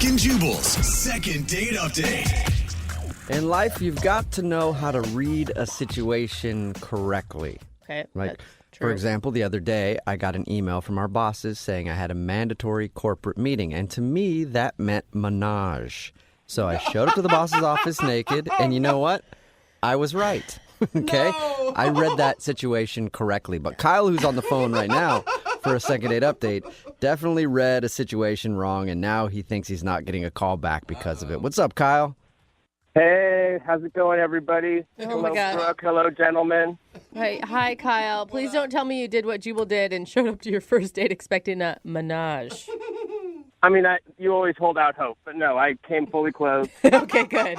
and Jubal's second date update. In life, you've got to know how to read a situation correctly. Okay. Like, that's true. for example, the other day, I got an email from our bosses saying I had a mandatory corporate meeting. And to me, that meant menage. So I showed up to the boss's office naked, and you know what? I was right. Okay? No. I read that situation correctly. But Kyle, who's on the phone right now for a second date update, definitely read a situation wrong, and now he thinks he's not getting a call back because of it. What's up, Kyle? Hey, how's it going, everybody? Oh, my Hello, gosh. Brooke. Hello, gentlemen. Hi, Kyle. Please don't tell me you did what Jubal did and showed up to your first date expecting a menage. I mean, you always hold out hope, but no, I came fully clothed. Okay, good.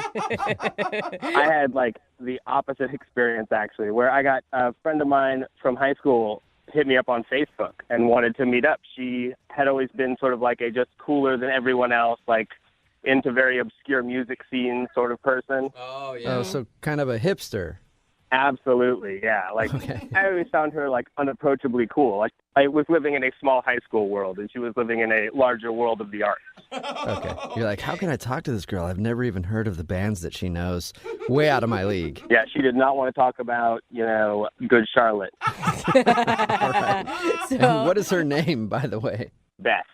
I had, the opposite experience, actually, where I got a friend of mine from high school hit me up on Facebook and wanted to meet up. She had always been sort of like a just cooler than everyone else, into very obscure music scene sort of person. Oh, yeah. Oh, so kind of a hipster. Absolutely, yeah. Okay. I always found her, unapproachably cool. I was living in a small high school world, and she was living in a larger world of the arts. Okay. You're like, how can I talk to this girl? I've never even heard of the bands that she knows. Way out of my league. Yeah, she did not want to talk about, Good Charlotte. All right. And what is her name, by the way? Beth.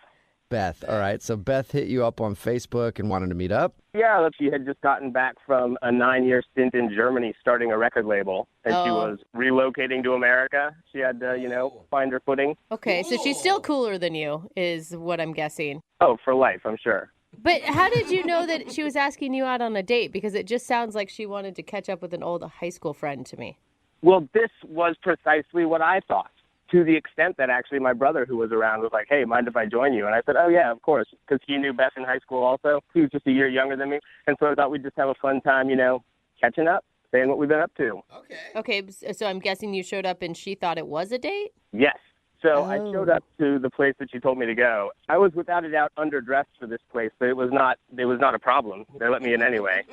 Beth. All right. So Beth hit you up on Facebook and wanted to meet up? Yeah, she had just gotten back from a 9-year stint in Germany starting a record label, and she was relocating to America. She had to, find her footing. Okay, so she's still cooler than you, is what I'm guessing. Oh, for life, I'm sure. But how did you know that she was asking you out on a date? Because it just sounds like she wanted to catch up with an old high school friend to me. Well, this was precisely what I thought, to the extent that actually my brother, who was around, was like, hey, mind if I join you? And I said, oh, yeah, of course, because he knew Beth in high school also. He was just a year younger than me. And so I thought we'd just have a fun time, catching up, saying what we've been up to. Okay, so I'm guessing you showed up and she thought it was a date? Yes. So I showed up to the place that she told me to go. I was without a doubt underdressed for this place, but it was not a problem. They let me in anyway.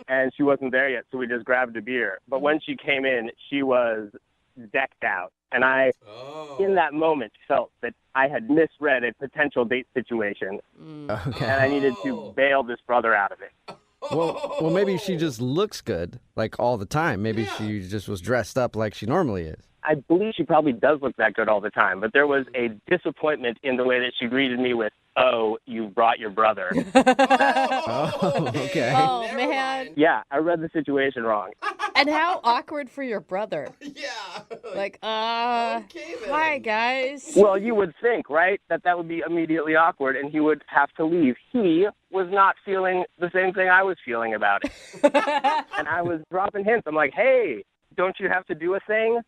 And she wasn't there yet, so we just grabbed a beer. But when she came in, she was decked out. And I, in that moment, felt that I had misread a potential date situation. Okay. And I needed to bail this brother out of it. Well, maybe she just looks good, all the time. Maybe she just was dressed up like she normally is. I believe she probably does look that good all the time, but there was a disappointment in the way that she greeted me with, oh, you brought your brother. Oh, okay. Oh, man. Yeah, I read the situation wrong. And how awkward for your brother. Yeah. Okay, then. hi, guys. Well, you would think, right, that would be immediately awkward and he would have to leave. He was not feeling the same thing I was feeling about it. And I was dropping hints. I'm like, hey, don't you have to do a thing?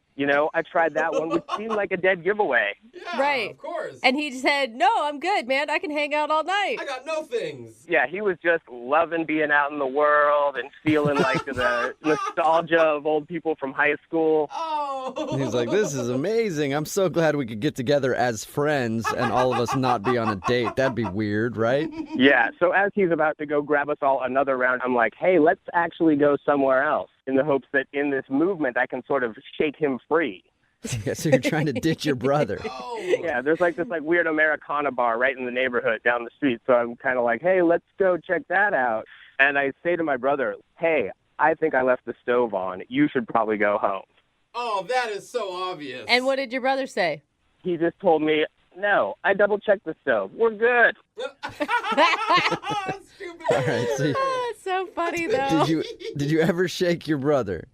I tried that one, which seemed like a dead giveaway. Yeah, Right. of course. And he said, no, I'm good, man. I can hang out all night. I got no things. Yeah, he was just loving being out in the world and feeling like the nostalgia of old people from high school. Oh. He's like, this is amazing. I'm so glad we could get together as friends and all of us not be on a date. That'd be weird, right? Yeah, so as he's about to go grab us all another round, I'm like, hey, let's actually go somewhere else, in the hopes that in this movement I can sort of shake him free. Yeah, so you're trying to ditch your brother. Oh. Yeah, there's this weird Americana bar right in the neighborhood down the street. So I'm kind of like, hey, let's go check that out. And I say to my brother, hey, I think I left the stove on. You should probably go home. Oh, that is so obvious. And what did your brother say? He just told me, no, I double-checked the stove. We're good. Stupid. All right, so It's so funny, though. did you ever shake your brother?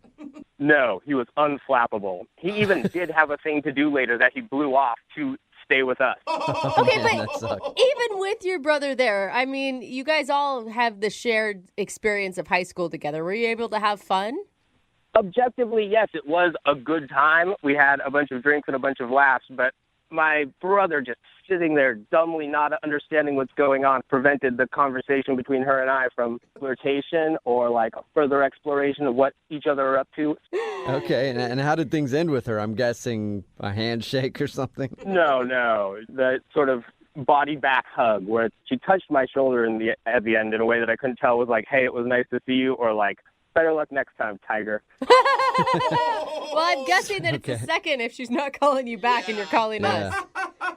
No, he was unflappable. He even did have a thing to do later that he blew off to stay with us. Okay, Man, but that sucks. even with your brother there, I mean, you guys all have the shared experience of high school together. Were you able to have fun? Objectively, yes, it was a good time. We had a bunch of drinks and a bunch of laughs, but my brother just sitting there dumbly not understanding what's going on prevented the conversation between her and I from flirtation or a further exploration of what each other are up to. Okay, and how did things end with her? I'm guessing a handshake or something? No. The sort of body back hug where she touched my shoulder at the end in a way that I couldn't tell was like, hey, it was nice to see you, or better luck next time, Tiger. Well, I'm guessing that it's the second if she's not calling you back and you're calling us.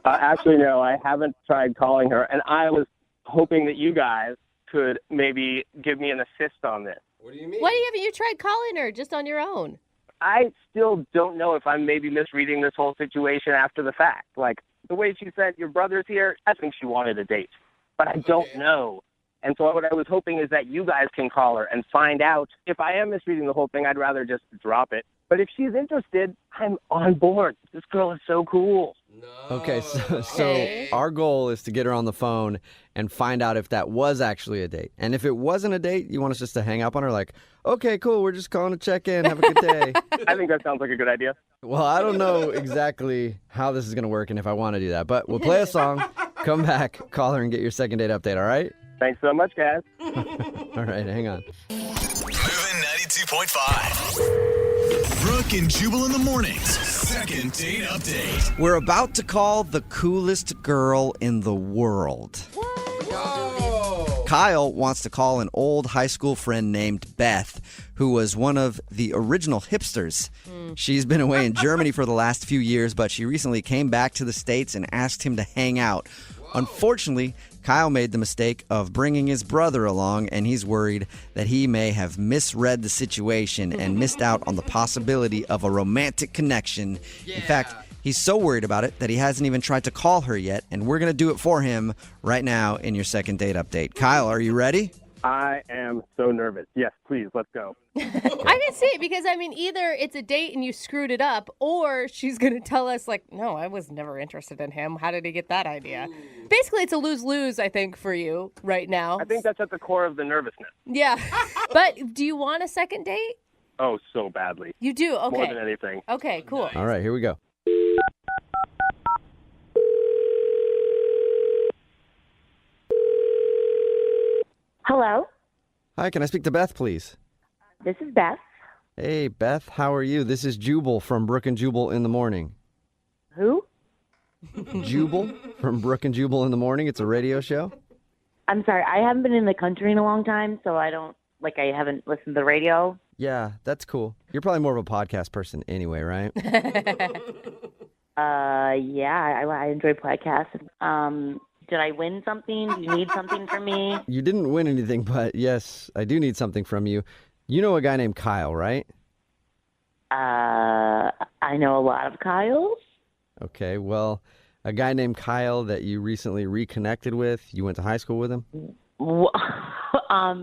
Actually, no, I haven't tried calling her, and I was hoping that you guys could maybe give me an assist on this. What do you mean? Why haven't you tried calling her just on your own? I still don't know if I'm maybe misreading this whole situation after the fact. Like, the way she said, your brother's here, I think she wanted a date. But I don't know. And so what I was hoping is that you guys can call her and find out. If I am misreading the whole thing, I'd rather just drop it. But if she's interested, I'm on board. This girl is so cool. No. Okay, so our goal is to get her on the phone and find out if that was actually a date. And if it wasn't a date, you want us just to hang up on her like, okay, cool, we're just calling to check in. Have a good day. I think that sounds like a good idea. Well, I don't know exactly how this is going to work and if I want to do that, but we'll play a song, come back, call her, and get your second date update, all right? Thanks so much, guys. All right, hang on. Moving 92.5. Brooke and Jubal in the mornings. Second date update. We're about to call the coolest girl in the world. Yo. Kyle wants to call an old high school friend named Beth, who was one of the original hipsters. She's been away in Germany for the last few years, but she recently came back to the States and asked him to hang out. Unfortunately, Kyle made the mistake of bringing his brother along, and he's worried that he may have misread the situation and missed out on the possibility of a romantic connection. In fact, he's so worried about it that he hasn't even tried to call her yet, and we're going to do it for him right now in your second date update. Kyle, are you ready? I am so nervous. Yes, please, let's go. I can see it because, I mean, either it's a date and you screwed it up, or she's going to tell us, like, no, I was never interested in him. How did he get that idea? Basically, it's a lose-lose, I think, for you right now. I think that's at the core of the nervousness. Yeah. But do you want a second date? Oh, so badly. You do? Okay. More than anything. Okay, cool. All right, here we go. Hello, Hi, can I speak to Beth, please? this is Beth. Hey, Beth, how are you? This is Jubal from Brooke and Jubal in the Morning. Who? Jubal from Brooke and Jubal in the Morning. It's a radio show. I'm sorry, I haven't been in the country in a long time, so I haven't listened to the radio. Yeah, that's cool. You're probably more of a podcast person anyway, right? Yeah, I enjoy podcasts. Did I win something? Do you need something from me? You didn't win anything, but yes, I do need something from you. You know a guy named Kyle, right? I know a lot of Kyles. Okay, well, a guy named Kyle that you recently reconnected with. You went to high school with him?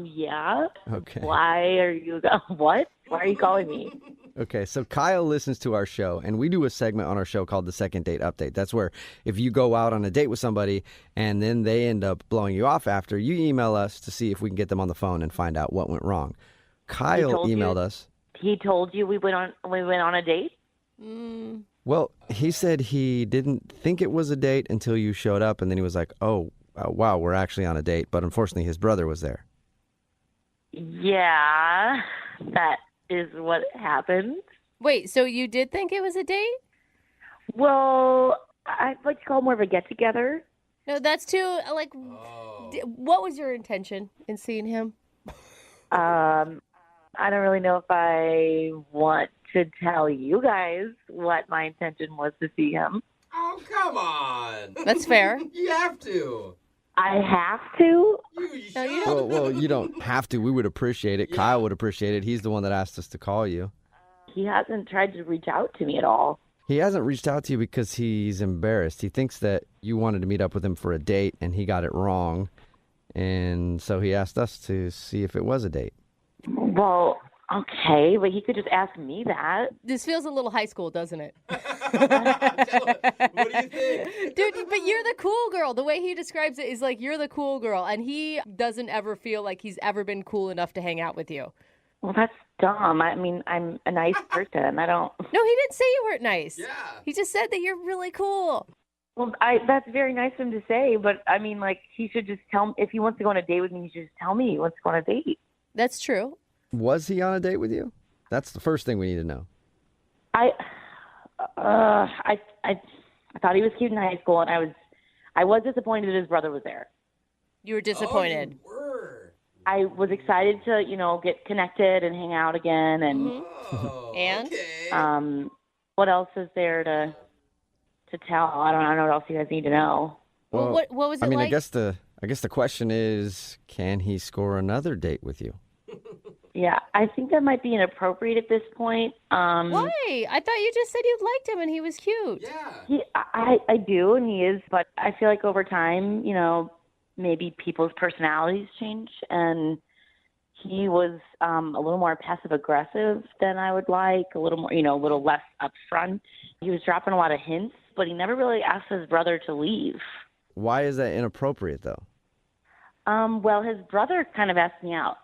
Yeah. Okay. Why are you, what? Why are you calling me? Okay, so Kyle listens to our show, and we do a segment on our show called the Second Date Update. That's where if you go out on a date with somebody and then they end up blowing you off after, you email us to see if we can get them on the phone and find out what went wrong. Kyle emailed us. He told you we went on a date? Well, he said he didn't think it was a date until you showed up, and then he was like, oh, wow, we're actually on a date. But unfortunately, his brother was there. Yeah, that is what happened. Wait, so you did think it was a date? Well, I'd like to call it more of a get-together. No, that's too, like, what was your intention in seeing him? I don't really know if I want to tell you guys what my intention was to see him. Oh, come on. That's fair. You have to. I have to? You should. No, you don't. Well, you don't have to. We would appreciate it. Yeah. Kyle would appreciate it. He's the one that asked us to call you. He hasn't tried to reach out to me at all. He hasn't reached out to you because he's embarrassed. He thinks that you wanted to meet up with him for a date, and he got it wrong. And so he asked us to see if it was a date. Well, okay, but he could just ask me that. This feels a little high school, doesn't it? What do you think? Dude, but you're the cool girl. The way he describes it is like you're the cool girl, and he doesn't ever feel like he's ever been cool enough to hang out with you. Well, that's dumb. I mean, I'm a nice person. I don't... No, he didn't say you weren't nice. Yeah. He just said that you're really cool. Well, that's very nice of him to say, but I mean, like, he should just tell me, if he wants to go on a date with me, he should just tell me he wants to go on a date. That's true. Was he on a date with you? That's the first thing we need to know. I thought he was cute in high school, and I was disappointed that his brother was there. You were disappointed. Oh, you were. I was excited to, get connected and hang out again, and Oh, And? Okay. what else is there to tell? I don't know what else you guys need to know. Well, what was it I mean, like? I guess the I guess the question is, can he score another date with you? Yeah, I think that might be inappropriate at this point. Why? I thought you just said you liked him and he was cute. Yeah. I do, and he is, but I feel like over time, maybe people's personalities change, and he was a little more passive aggressive than I would like, a little more, a little less upfront. He was dropping a lot of hints, but he never really asked his brother to leave. Why is that inappropriate, though? Well, his brother kind of asked me out.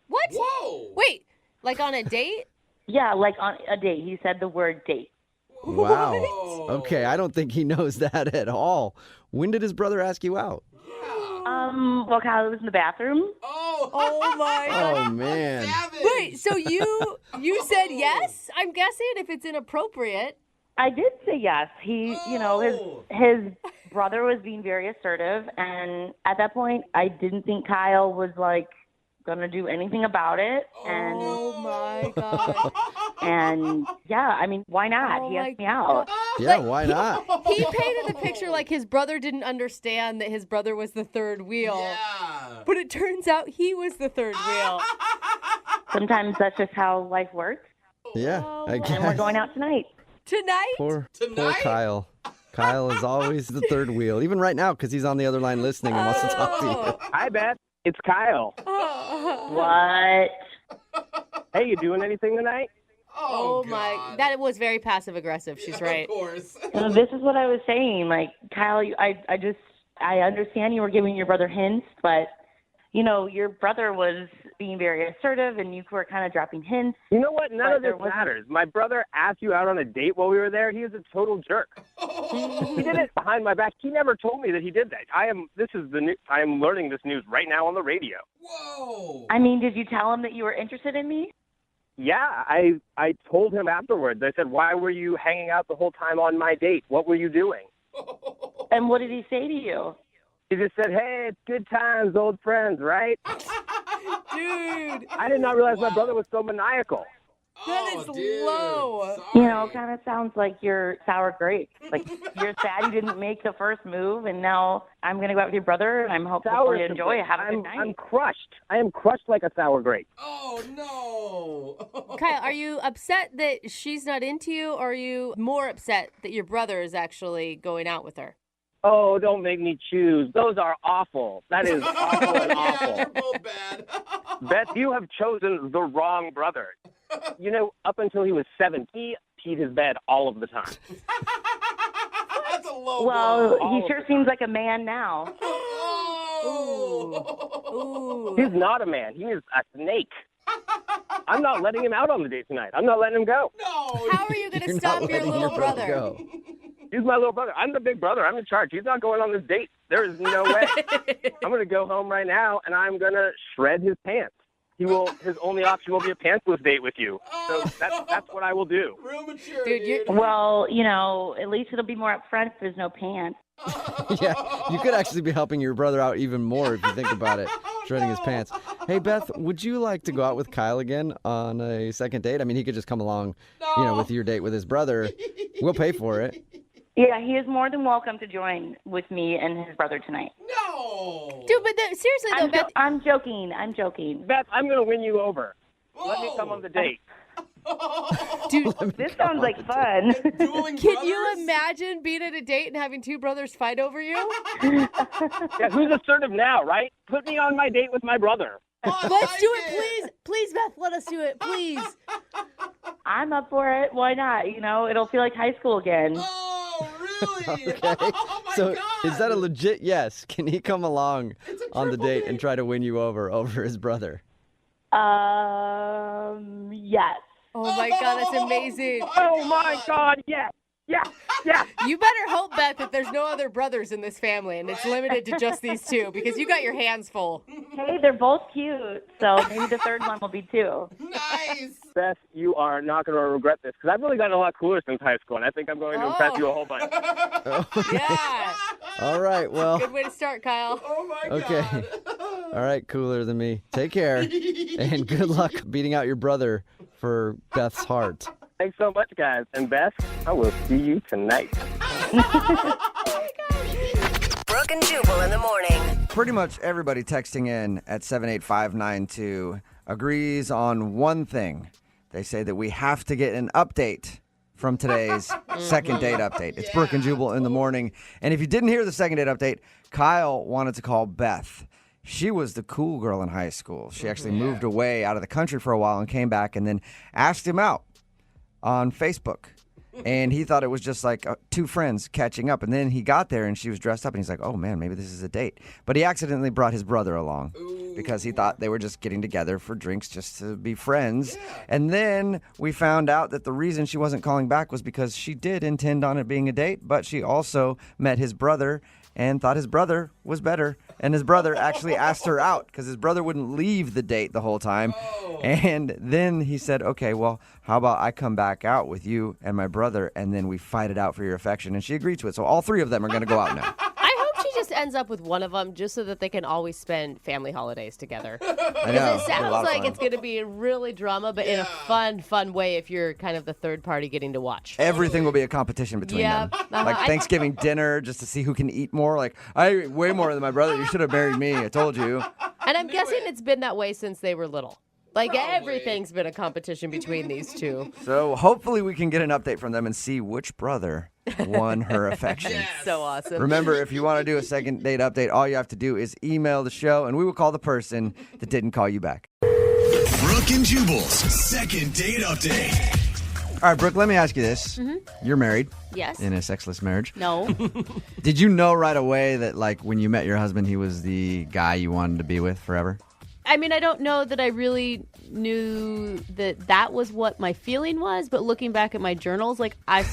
What? Whoa. Wait, like on a date? Yeah, like on a date. He said the word date. Wow. Whoa. Okay, I don't think he knows that at all. When did his brother ask you out? Well, Kyle was in the bathroom. Oh my God. Oh, man. Savage. Wait, so you said yes? I'm guessing if it's inappropriate. I did say yes. He, his brother was being very assertive, and at that point, I didn't think Kyle was gonna do anything about it. And Oh my God. and yeah, I mean, why not? Oh He my asked me out. Yeah, why not? He painted the picture like his brother didn't understand that his brother was the third wheel. Yeah. But it turns out he was the third wheel. Sometimes that's just how life works. Yeah, I And we're guess. going out tonight. Tonight? Poor Tonight? Kyle. Kyle is always the third wheel, even right now because he's on the other line listening and wants to talk to you. Hi, Beth. It's Kyle. What? Hey, you doing anything tonight? Oh my, God. that was very passive aggressive. She's right. Of course. This is what I was saying. Kyle, I understand you were giving your brother hints, but your brother was being very assertive, and you were kind of dropping hints. You know what? None But of there this wasn't- matters. My brother asked you out on a date while we were there. He is a total jerk. He did it behind my back. He never told me that he did that. I am learning this news right now on the radio. Whoa. I mean, did you tell him that you were interested in me? Yeah, I told him afterwards. I said, "Why were you hanging out the whole time on my date? What were you doing?" And what did he say to you? He just said, "Hey, it's good times, old friends, right?" Dude, I did not realize my brother was so maniacal. that is dude. low. Sorry. Kind of sounds like you're sour grapes. You're sad you didn't make the first move, and now I'm going to go out with your brother, and I'm hopeful you enjoy it. Have a good night. I'm crushed. I am crushed like a sour grape. Oh, no. Kyle, are you upset that she's not into you, or are you more upset that your brother is actually going out with her? Oh, don't make me choose. Those are awful. That is awful and Yeah, awful. they're both bad. Beth, you have chosen the wrong brother. Up until he was 7, he peed his bed all of the time. That's a low Well, blow. he sure seems like a man now. Oh. Ooh. He's not a man. He is a snake. I'm not letting him out on the date tonight. I'm not letting him go. No. How are you going to You're stop not your letting little your brother brother? go. He's my little brother. I'm the big brother. I'm in charge. He's not going on this date. There is no way. I'm going to go home right now, and I'm going to shred his pants. His only option will be a pantsless date with you. So that's what I will do. Real mature, Dude, you're- dude. Well, at least it'll be more upfront if there's no pants. Yeah, you could actually be helping your brother out even more if you think about it, shredding his pants. Hey, Beth, would you like to go out with Kyle again on a second date? I mean, he could just come along, with your date with his brother. We'll pay for it. Yeah, he is more than welcome to join with me and his brother tonight. No. Dude, but seriously though, Beth, I'm joking. I'm joking. Beth, I'm going to win you over. Let me come on the date. dude, This sounds like fun. Dueling can you brothers? imagine being at a date and having two brothers fight over you? Yeah, who's assertive now, right? Put me on my date with my brother. Oh, I Let's like do it, please. Please, Beth, let us do it, please. I'm up for it. Why not? It'll feel like high school again. Oh, really? Okay. Oh, my So God. is that a legit yes? Can he come along It's a on the triple date date. and try to win you over his brother? Yes. Oh my God, that's amazing. Oh, my God, yes. Yeah, yeah. You better hope, Beth, that there's no other brothers in this family and it's limited to just these two because you got your hands full. Hey, they're both cute, so maybe the third one will be two. Nice. Beth, you are not going to regret this because I've really gotten a lot cooler since high school, and I think I'm going to impress you a whole bunch. Yeah. All right, well, Good way to start, Kyle. Oh, my okay. God. All right, cooler than me. Take care, and good luck beating out your brother for Beth's heart. Thanks so much, guys. And Beth, I will see you tonight. Brooke and Jubal in the morning. Pretty much everybody texting in at 78592 agrees on one thing. They say that we have to get an update from today's second date update. It's Brooke and Jubal in the morning. And if you didn't hear the second date update, Kyle wanted to call Beth. She was the cool girl in high school. She actually moved away out of the country for a while and came back and then asked him out on Facebook. And he thought it was just like two friends catching up. And then he got there and she was dressed up and he's like, oh man, maybe this is a date. But he accidentally brought his brother along because he thought they were just getting together for drinks just to be friends. Yeah. And then we found out that the reason she wasn't calling back was because she did intend on it being a date, but she also met his brother and thought his brother was better. And his brother actually asked her out because his brother wouldn't leave the date the whole time. Oh. And then he said, okay, well, how about I come back out with you and my brother and then we fight it out for your affection? And she agreed to it. So all three of them are going to go out now. I hope she just ends up with one of them just so that they can always spend family holidays together. I know. It sounds like it's going to be really drama, but in a fun way if you're kind of the third party getting to watch. Everything will be a competition between them. Like Thanksgiving dinner just to see who can eat more. Like, I eat way more than my brother. You should have married me. I told you. And I'm guessing it's been that way since they were little. Like, everything's been a competition between these two. So hopefully we can get an update from them and see which brother won her affection. So awesome. Remember, if you want to do a second date update, all you have to do is email the show, and we will call the person that didn't call you back. Brooke and Jubal's second date update. All right, Brooke, let me ask you this. Mm-hmm. You're married. Yes. In a sexless marriage. No. Did you know right away that, like, when you met your husband, he was the guy you wanted to be with forever? I mean, I don't know that I really knew that was what my feeling was, but looking back at my journals, like, I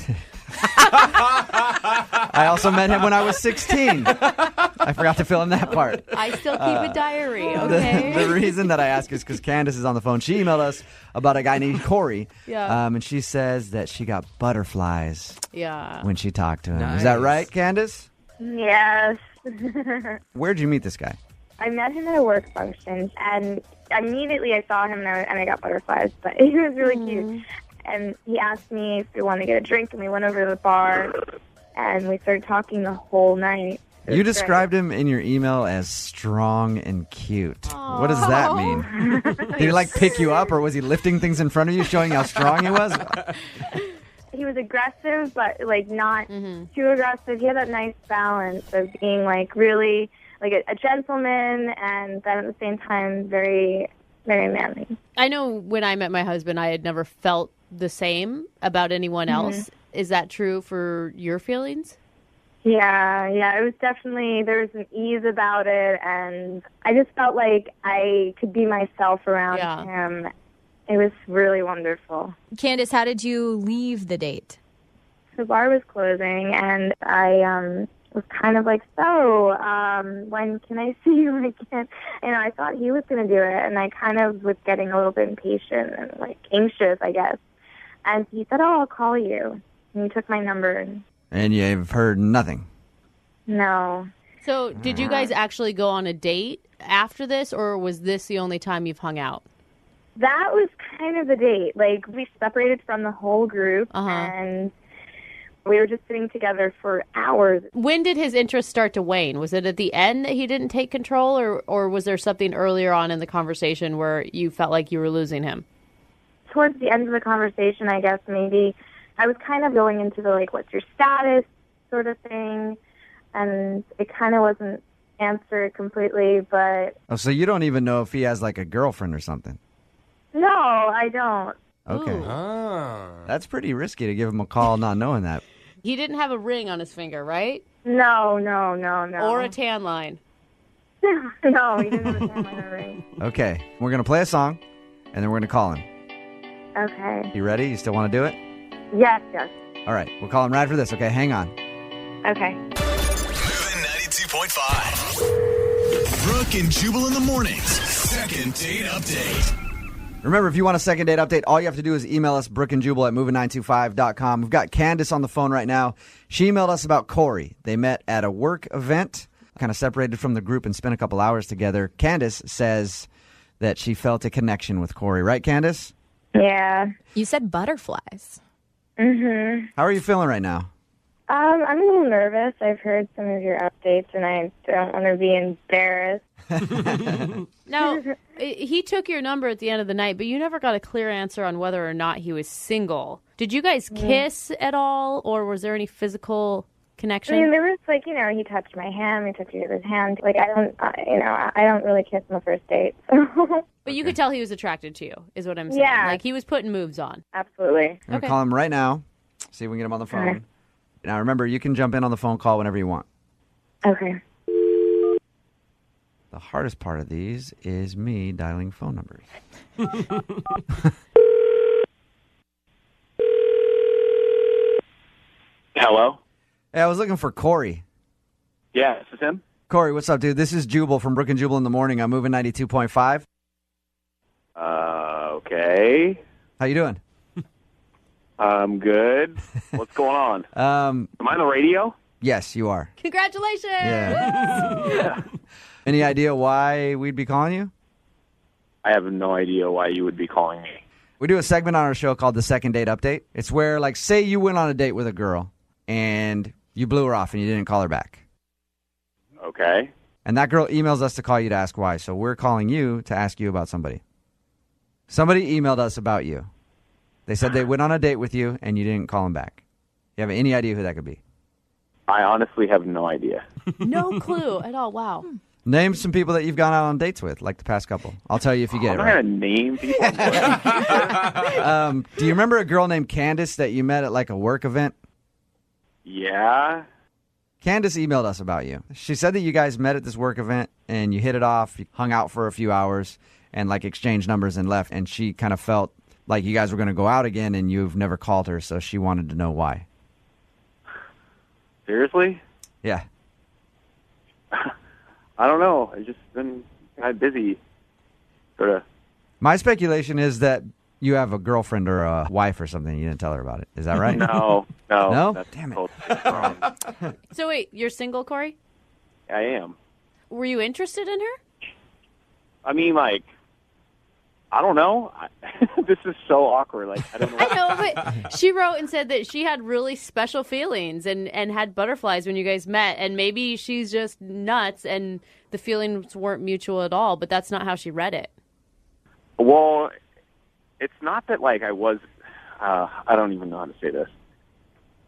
also met him when I was 16. I forgot to fill in that part. I still keep a diary, okay? The reason that I ask is because Candace is on the phone. She emailed us about a guy named Corey. Yeah. And she says that she got butterflies when she talked to him. Nice. Is that right, Candace? Yes. Where'd you meet this guy? I met him at a work function, and immediately I saw him and I got butterflies, but he was really cute. And he asked me if we wanted to get a drink, and we went over to the bar, and we started talking the whole night. You described him in your email as strong and cute. Aww. What does that mean? Did he, like, pick you up, or was he lifting things in front of you, showing how strong he was? He was aggressive, but, like, not too aggressive. He had that nice balance of being, like, really... like a gentleman, and then at the same time, very, very manly. I know when I met my husband, I had never felt the same about anyone else. Is that true for your feelings? Yeah, it was definitely, there was an ease about it, and I just felt like I could be myself around him. It was really wonderful. Candace, how did you leave the date? The bar was closing, and I was kind of like, so, when can I see you again? And I thought he was going to do it, and I kind of was getting a little bit impatient and, like, anxious, I guess. And he said, oh, I'll call you. And he took my number. And you've heard nothing? No. So did you guys actually go on a date after this, or was this the only time you've hung out? That was kind of the date. Like, we separated from the whole group, and... we were just sitting together for hours. When did his interest start to wane? Was it at the end that he didn't take control, or was there something earlier on in the conversation where you felt like you were losing him? Towards the end of the conversation, I guess maybe I was kind of going into the, like, what's your status sort of thing, and it kind of wasn't answered completely, but... Oh, so you don't even know if he has, like, a girlfriend or something? No, I don't. Okay. That's pretty risky to give him a call not knowing that. He didn't have a ring on his finger, right? No. Or a tan line. No, he didn't have a tan line or ring. Okay, we're going to play a song, and then we're going to call him. Okay. You ready? You still want to do it? Yes. All right, we'll call him right after this, okay? Hang on. Okay. Moving 92.5. Brooke and Jubal in the mornings. Second date update. Remember, if you want a second date update, all you have to do is email us, brookandjubal at moving925.com. We've got Candace on the phone right now. She emailed us about Corey. They met at a work event, kind of separated from the group and spent a couple hours together. Candace says that she felt a connection with Corey. Right, Candace? Yeah. You said butterflies. Mm-hmm. How are you feeling right now? I'm a little nervous. I've heard some of your updates, and I don't want to be embarrassed. Now, he took your number at the end of the night, but you never got a clear answer on whether or not he was single. Did you guys kiss at all, or was there any physical connection? I mean, there was he touched my hand, he touched each other's hand. Like I don't really kiss on the first date. So. But you could tell he was attracted to you, is what I'm saying. Yeah. Like he was putting moves on. Absolutely. I'm going to call him right now, see if we can get him on the phone. Okay. Now, remember, you can jump in on the phone call whenever you want. Okay. The hardest part of these is me dialing phone numbers. Hello? Hey, I was looking for Corey. Yeah, this is him. Corey, what's up, dude? This is Jubal from Brooke and Jubal in the Morning. I'm moving 92.5. Okay. How you doing? I'm good. What's going on? Am I on the radio? Yes, you are. Congratulations! Yeah. Any idea why we'd be calling you? I have no idea why you would be calling me. We do a segment on our show called the Second Date Update. It's where, like, say you went on a date with a girl and you blew her off and you didn't call her back. Okay. And that girl emails us to call you to ask why. So we're calling you to ask you about somebody. Somebody emailed us about you. They said they went on a date with you and you didn't call them back. You have any idea who that could be? I honestly have no idea. No clue at all. Wow. Name some people that you've gone out on dates with, like the past couple. I'll tell you if you get I'm it not right. going to name people. Do you remember a girl named Candace that you met at like a work event? Yeah. Candace emailed us about you. She said that you guys met at this work event and you hit it off, you hung out for a few hours and like exchanged numbers and left. And she kind of felt like you guys were going to go out again and you've never called her. So she wanted to know why. Seriously? Yeah. I don't know. I've just been kind of busy. Sort of. My speculation is that you have a girlfriend or a wife or something. You didn't tell her about it. Is that right? No. No? That's Damn it. totally wrong. So wait, you're single, Corey? I am. Were you interested in her? I mean, like, I don't know. This is so awkward. Like, I don't know. I know, but she wrote and said that she had really special feelings and had butterflies when you guys met, and maybe she's just nuts and the feelings weren't mutual at all, but that's not how she read it. Well, it's not that, like, I was, I don't even know how to say this.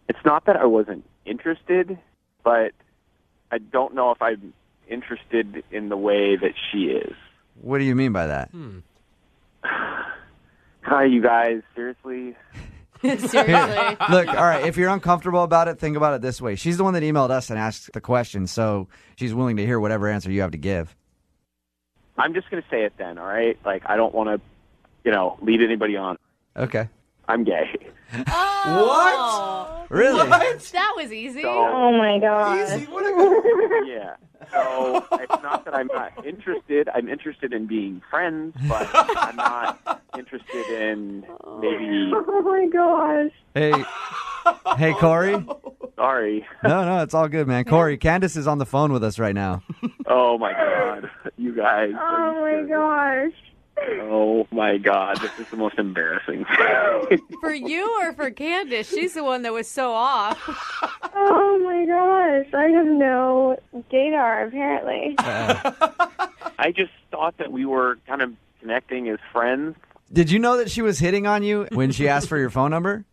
It's not that I wasn't interested, but I don't know if I'm interested in the way that she is. What do you mean by that? Hi, you guys. Seriously? Seriously. Look, all right, if you're uncomfortable about it, think about it this way. She's the one that emailed us and asked the question, so she's willing to hear whatever answer you have to give. I'm just going to say it then, all right? Like, I don't want to, lead anybody on. Okay. I'm gay. Oh, Really? that was easy. So, Oh my god. yeah. So it's not that I'm not interested. I'm interested in being friends, but I'm not interested in maybe. Oh my gosh. Hey, Corey? Sorry. No, it's all good, man. Corey, Candace is on the phone with us right now. Oh my God, you guys. Oh my gosh. Oh my God, this is the most embarrassing. For you or for Candace? She's the one that was so off. Oh my gosh. I have no gaydar apparently. I just thought that we were kind of connecting as friends. Did you know that she was hitting on you when she asked for your phone number?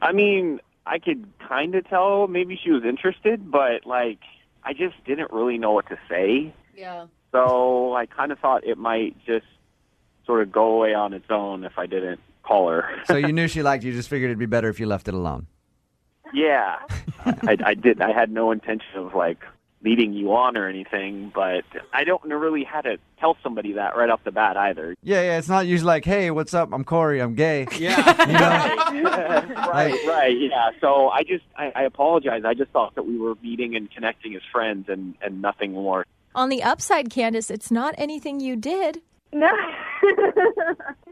I mean, I could kind of tell maybe she was interested, but, like, I just didn't really know what to say. Yeah. So I kind of thought it might just sort of go away on its own if I didn't call her. So you knew she liked you, just figured it'd be better if you left it alone. Yeah, I did. I had no intention of, like, leading you on or anything, but I don't know really how to tell somebody that right off the bat either. Yeah, it's not usually like, hey, what's up? I'm Corey. I'm gay. Yeah. You know? Right, yeah. So I apologize. I just thought that we were meeting and connecting as friends and nothing more. On the upside, Candace, it's not anything you did. No.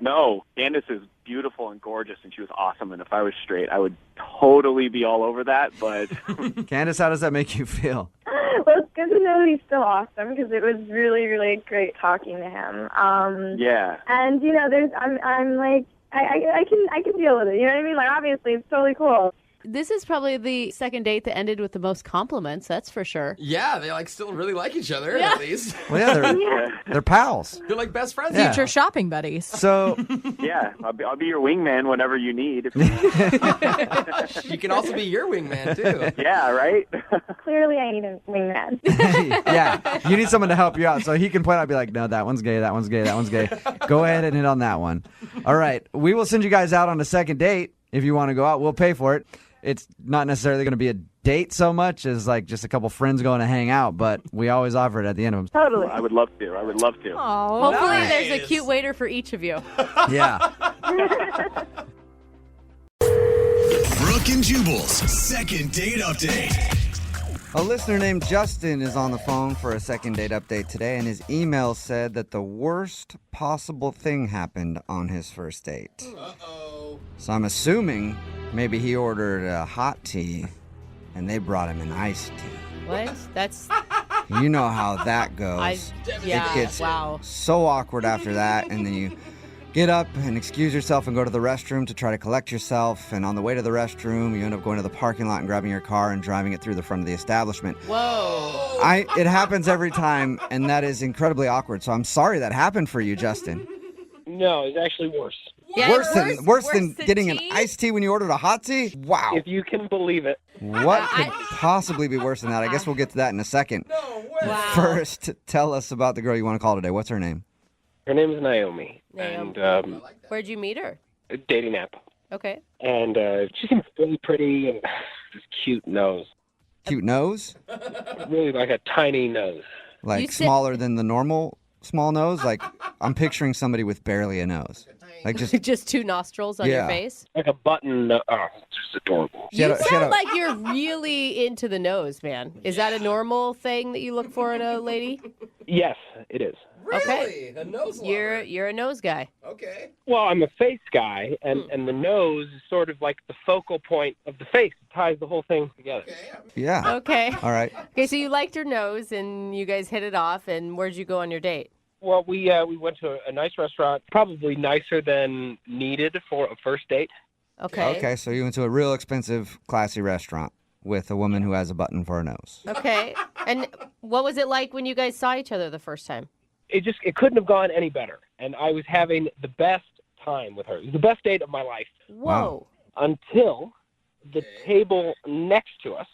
No, Candace is beautiful and gorgeous, and she was awesome. And if I was straight, I would totally be all over that. But Candace, how does that make you feel? Well, it's good to know he's still awesome because it was really, really great talking to him. yeah, And I'm like, I can deal with it. You know what I mean? Like, obviously, it's totally cool. This is probably the second date that ended with the most compliments, that's for sure. Yeah, they still really like each other at least. Well, yeah, they're pals. They're like best friends. Future shopping buddies. So Yeah, I'll be your wingman whenever you need. She can also be your wingman too. Yeah, right? Clearly, I need a wingman. yeah, you need someone to help you out. So he can point out and be like, no, that one's gay, that one's gay, that one's gay. Go ahead and hit on that one. All right. We will send you guys out on a second date if you want to go out. We'll pay for it. It's not necessarily going to be a date so much as just a couple friends going to hang out, but we always offer it at the end of them. Totally. I would love to. Oh, Hopefully Nice. there's a cute waiter for each of you. Yeah. Brooke and Jubal's second date update. A listener named Justin is on the phone for a second date update today, and his email said that the worst possible thing happened on his first date. Uh-oh. So I'm assuming maybe he ordered a hot tea and they brought him an iced tea. What? That's You know how that goes. yeah. It gets Wow. so awkward after that, and then you get up and excuse yourself and go to the restroom to try to collect yourself, and on the way to the restroom, you end up going to the parking lot and grabbing your car and driving it through the front of the establishment. Whoa. It happens every time, and that is incredibly awkward, so I'm sorry that happened for you, Justin. No, it's actually worse. Yeah, Worse than getting tea? an iced tea when you ordered a hot tea? Wow. If you can believe it. What could possibly be worse than that? I guess we'll get to that in a second. No way. Wow. First, tell us about the girl you want to call today. What's her name? Her name is Naomi. Naomi. And Where'd you meet her? a dating app. Okay. And she seems really pretty and this cute nose. Cute nose? Really like a tiny nose. Like You said- smaller than the normal small nose? Like, I'm picturing somebody with barely a nose. Like Just two nostrils on your Yeah. face? Like a button. Oh, it's just adorable. She had You a- she had sound a- like you're really into the nose, man. Is that a normal thing that you look for in a lady? Yes, it is. Really? A nose lover. You're a nose guy. Okay. Well, I'm a face guy, and the nose is sort of like the focal point of the face. It ties the whole thing together. Okay. Yeah. Okay. All right. Okay, so you liked her nose and you guys hit it off, and where'd you go on your date? Well, we went to a nice restaurant, probably nicer than needed for a first date. Okay. Okay, so you went to a real expensive, classy restaurant with a woman who has a button for a nose. Okay. And what was it like when you guys saw each other the first time? It couldn't have gone any better. And I was having the best time with her. It was the best date of my life Whoa. until the table next to us,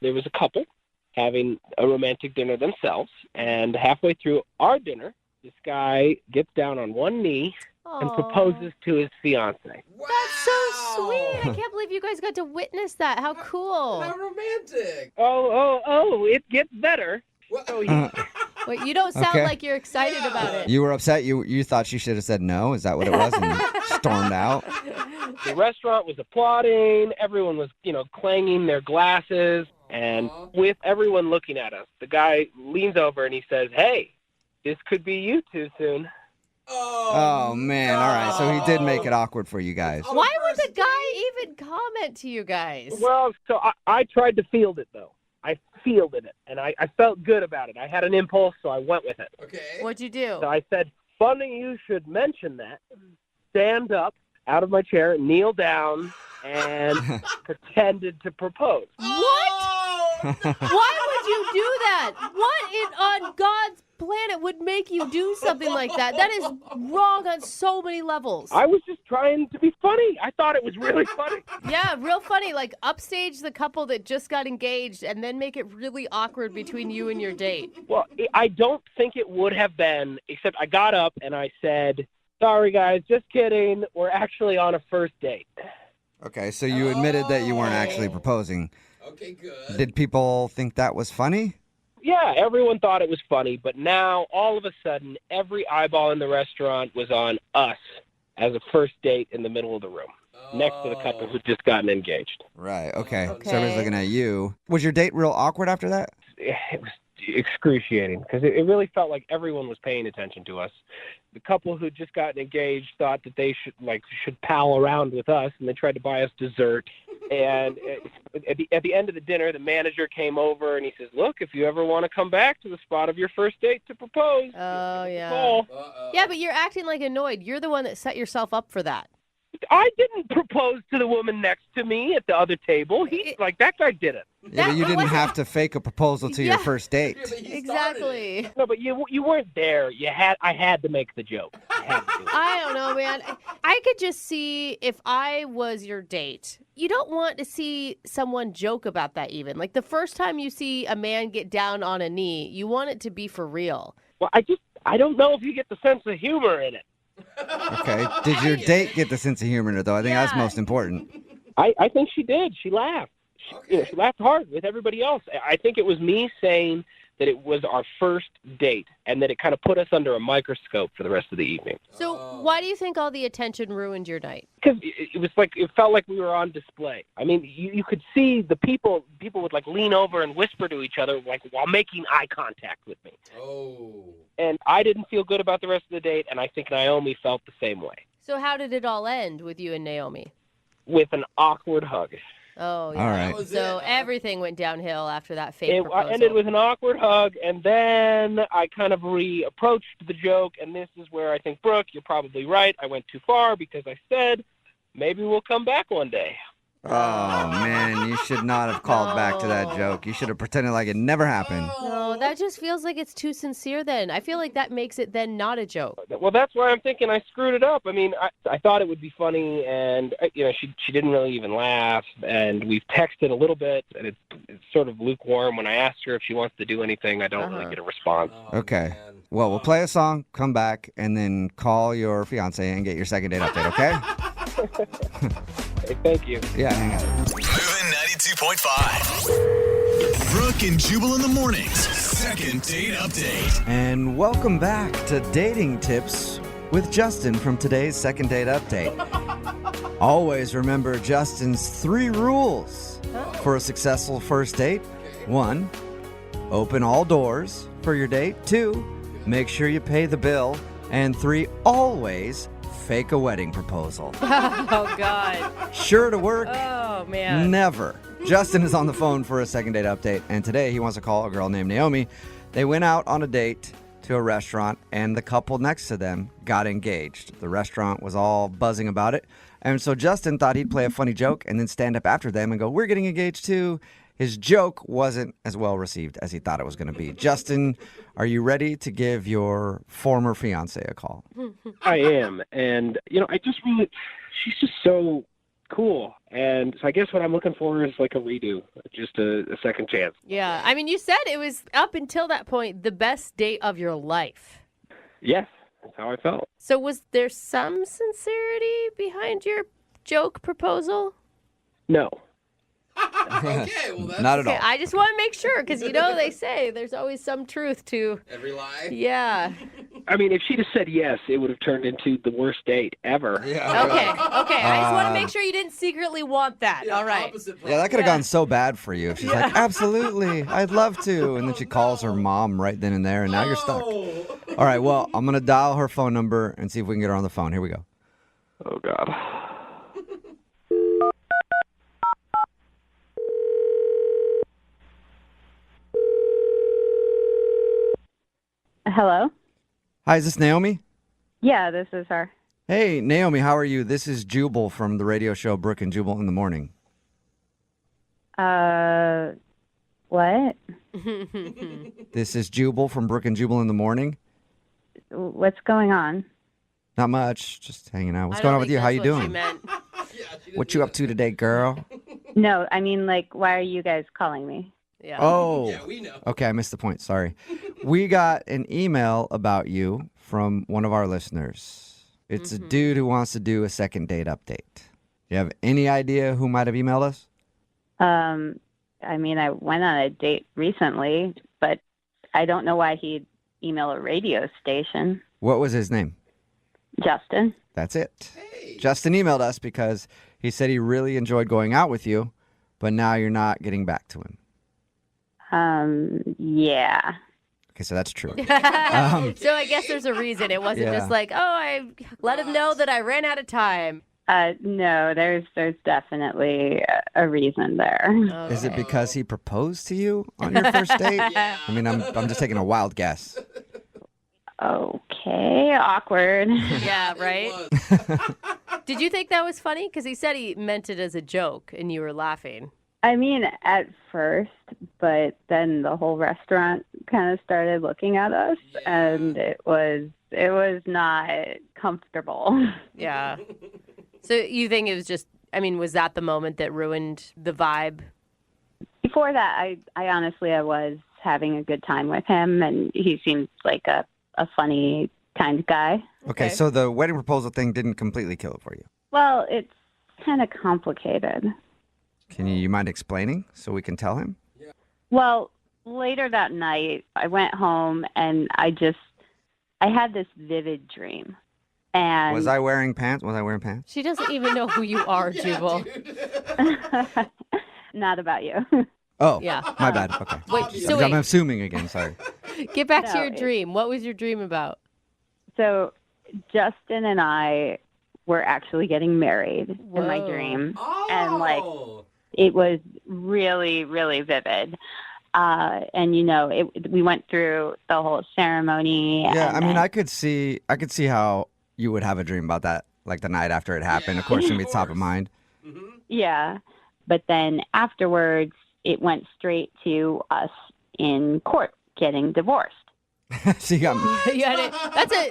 there was a couple having a romantic dinner themselves. And halfway through our dinner, this guy gets down on one knee and Aw. proposes to his fiance. That's so sweet. I can't believe you guys got to witness that. How cool. How romantic. Oh, it gets better. So he, Wait, you don't sound Okay. like you're excited about it. You were upset? You thought she should have said no? Is that what it was? And you stormed out? the restaurant was applauding. Everyone was, clanging their glasses. And with everyone looking at us, the guy leans over and he says, "Hey, this could be you two soon." Oh, man. All right. So he did make it awkward for you guys. Why would the guy even comment to you guys? Well, so I tried to field it, though. I fielded it, and I felt good about it. I had an impulse, so I went with it. Okay. What'd you do? So I said, "Funny you should mention that." Stand up out of my chair, kneel down, and pretended to propose. What? Why would you do that? What on God's planet would make you do something like that? That is wrong on so many levels. I was just trying to be funny. I thought it was really funny. Yeah, real funny. Like upstage the couple that just got engaged and then make it really awkward between you and your date. Well, I don't think it would have been, except I got up and I said, "Sorry, guys, just kidding. We're actually on a first date." Okay, so you admitted that you weren't actually proposing. Okay, good. Did people think that was funny? Yeah, everyone thought it was funny, but now, all of a sudden, every eyeball in the restaurant was on us as a first date in the middle of the room, next to the couple who'd just gotten engaged. Right, okay. So Okay. everybody's looking at you. Was your date real awkward after that? It was excruciating because it really felt like everyone was paying attention to us. The couple who'd just gotten engaged thought that they should pal around with us, and they tried to buy us dessert. And at the end of the dinner, the manager came over and he says, "Look, if you ever want to come back to the spot of your first date to propose, Oh, yeah. call." Yeah, but you're acting like annoyed. You're the one that set yourself up for that. I didn't propose to the woman next to me at the other table. That guy did it. Yeah, but you didn't have to fake a proposal to your first date. Exactly. No, but you weren't there. I had to make the joke. I don't know, man. I could just see if I was your date. You don't want to see someone joke about that even. Like the first time you see a man get down on a knee, you want it to be for real. Well, I don't know if you get the sense of humor in it. Okay. Did your date get the sense of humor in it, though? I think that's most important. I think she did. She laughed. She laughed hard with everybody else. I think it was me saying that it was our first date and that it kind of put us under a microscope for the rest of the evening. So why do you think all the attention ruined your night? Because it felt like we were on display. I mean, you could see the people would like lean over and whisper to each other like while making eye contact with me. Oh. And I didn't feel good about the rest of the date, and I think Naomi felt the same way. So how did it all end with you and Naomi? With an awkward hug. Oh, yeah. All right. So everything went downhill after that fake It proposal. ended with an awkward hug, and then I kind of reapproached the joke, and this is where I think, Brooke, you're probably right. I went too far because I said, maybe we'll come back one day. Oh, man, you should not have called back to that joke. You should have pretended like it never happened. No, that just feels like it's too sincere then. I feel like that makes it then not a joke. Well, that's why I'm thinking I screwed it up. I mean, I thought it would be funny, and she didn't really even laugh, and we've texted a little bit, and it's sort of lukewarm. When I asked her if she wants to do anything, I don't really get a response. Okay. Well, we'll play a song, come back, and then call your fiance and get your second date update, okay? Hey, thank you. Yeah, hang on. Moving 92.5. Brooke and Jubal in the mornings. Second date update. And welcome back to Dating Tips with Justin from today's second date update. Always remember Justin's 3 rules for a successful first date. 1, open all doors for your date. 2, make sure you pay the bill. And 3, always fake a wedding proposal. Oh, God. Sure to work. Oh, man. Never. Justin is on the phone for a second date update, and today he wants to call a girl named Naomi. They went out on a date to a restaurant, and the couple next to them got engaged. The restaurant was all buzzing about it, and so Justin thought he'd play a funny joke and then stand up after them and go, "We're getting engaged too." His joke wasn't as well received as he thought it was going to be. Justin, are you ready to give your former fiance a call? I am. And, she's just so cool. And so I guess what I'm looking for is like a redo, just a second chance. Yeah. I mean, you said it was, up until that point, the best date of your life. Yes, that's how I felt. So was there some sincerity behind your joke proposal? No. Okay, well, that's Not at all. I just want to make sure, because they say there's always some truth to every lie. Yeah. I mean, if she'd have said yes, it would have turned into the worst date ever. Yeah. Okay. I just want to make sure you didn't secretly want that. All right. Yeah, that could have gone so bad for you. If she's like, "Absolutely, I'd love to." And then she calls her mom right then and there, and now you're stuck. All right, well, I'm going to dial her phone number and see if we can get her on the phone. Here we go. Oh, God. Hello? Hi, is this Naomi? Yeah, this is her. Hey, Naomi, how are you? This is Jubal from the radio show Brooke and Jubal in the Morning. What? This is Jubal from Brooke and Jubal in the Morning. What's going on? Not much, just hanging out. What's going on with you? How you doing? What you up to today, girl? No, I mean, why are you guys calling me? Yeah. Oh. Yeah, we know. Okay, I missed the point. Sorry. We got an email about you from one of our listeners. It's a dude who wants to do a second date update. Do you have any idea who might have emailed us? I mean, I went on a date recently, but I don't know why he'd email a radio station. What was his name? Justin. That's it. Hey. Justin emailed us because he said he really enjoyed going out with you, but now you're not getting back to him. Yeah. Okay, so that's true. So I guess there's a reason. It wasn't Yeah. just like, I let him know that I ran out of time. No, there's definitely a reason there. Okay. Is it because he proposed to you on your first date? Yeah. I mean, I'm just taking a wild guess. Okay, awkward. Yeah, right? Did you think that was funny? Because he said he meant it as a joke, and you were laughing. I mean, at first, but then the whole restaurant kind of started looking at us, and it was not comfortable. Yeah. So you think it was just, I mean, was that the moment that ruined the vibe? Before that, I honestly, I was having a good time with him, and he seemed like a funny kind of guy. Okay, so the wedding proposal thing didn't completely kill it for you. Well, it's kind of complicated. Can you mind explaining so we can tell him? Well, later that night, I went home and I had this vivid dream. And Was I wearing pants? She doesn't even know who you are, Jubal. Not about you. Oh, Yeah. my bad. Okay. I'm assuming again. Sorry. Get back to No, your dream. What was your dream about? So Justin and I were actually getting married in my dream. And it was really, really vivid. And we went through the whole ceremony. Yeah, and I mean, then- I could see how you would have a dream about that, like the night after it happened. Of course, it's gonna be top of mind. Yeah. But then afterwards, it went straight to us in court getting divorced. So you got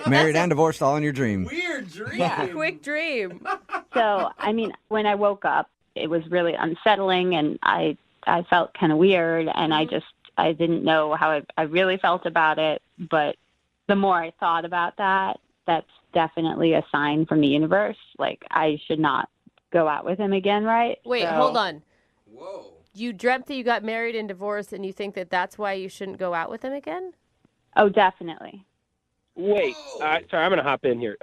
married and divorced all in your dream. Weird dream. Yeah. Quick dream. So, I mean, when I woke up, it was really unsettling, and I felt kind of weird, and I didn't know how I really felt about it. But the more I thought about that, that's definitely a sign from the universe. Like, I should not go out with him again, right? Wait, So- hold on. Whoa. You dreamt that you got married and divorced, and you think that that's why you shouldn't go out with him again? Oh, definitely. Wait, sorry, I'm going to hop in here.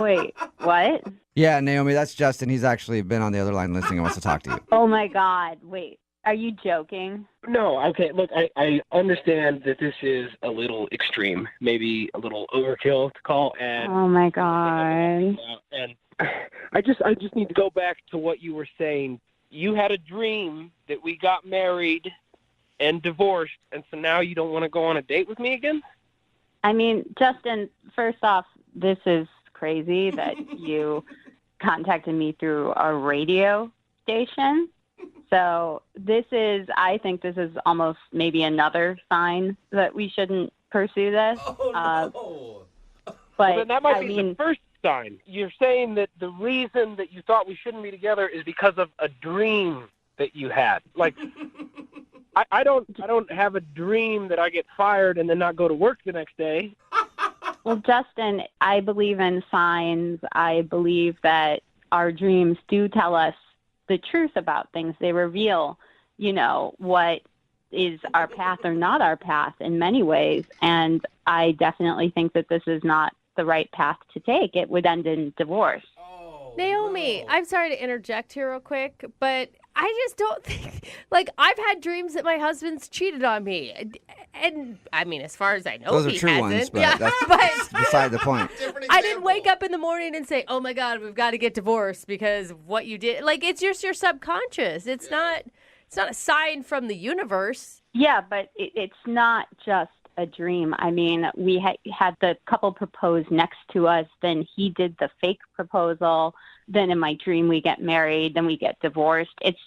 Wait, what? Yeah, Naomi, that's Justin. He's actually been on the other line listening and wants to talk to you. Oh, my God. Wait, are you joking? No, okay, look, I understand that this is a little extreme, maybe a little overkill to call, and Oh, my God. and I just need to go back to what you were saying. You had a dream that we got married and divorced, and so now you don't want to go on a date with me again? I mean, Justin, first off, this is crazy that you contacted me through a radio station. So I think this is almost maybe another sign that we shouldn't pursue this. Well, But then that might I be mean, the first sign. You're saying that the reason that you thought we shouldn't be together is because of a dream that you had. Like, I don't have a dream that I get fired and then not go to work the next day. well, Justin, I believe in signs. I believe that our dreams do tell us the truth about things. They reveal, what is our path or not our path in many ways. And I definitely think that this is not the right path to take. It would end in divorce. Naomi, I'm sorry to interject here real quick, but I just don't think, I've had dreams that my husband's cheated on me. And I mean, as far as I know, Those are he true hasn't. ones, but Yeah, that's beside the point. I didn't wake up in the morning and say, oh my God, we've got to get divorced because of what you did. It's just your subconscious. It's not a sign from the universe. Yeah, but it's not just a dream. I mean, we had the couple propose next to us, then he did the fake proposal, then in my dream we get married, then we get divorced. It's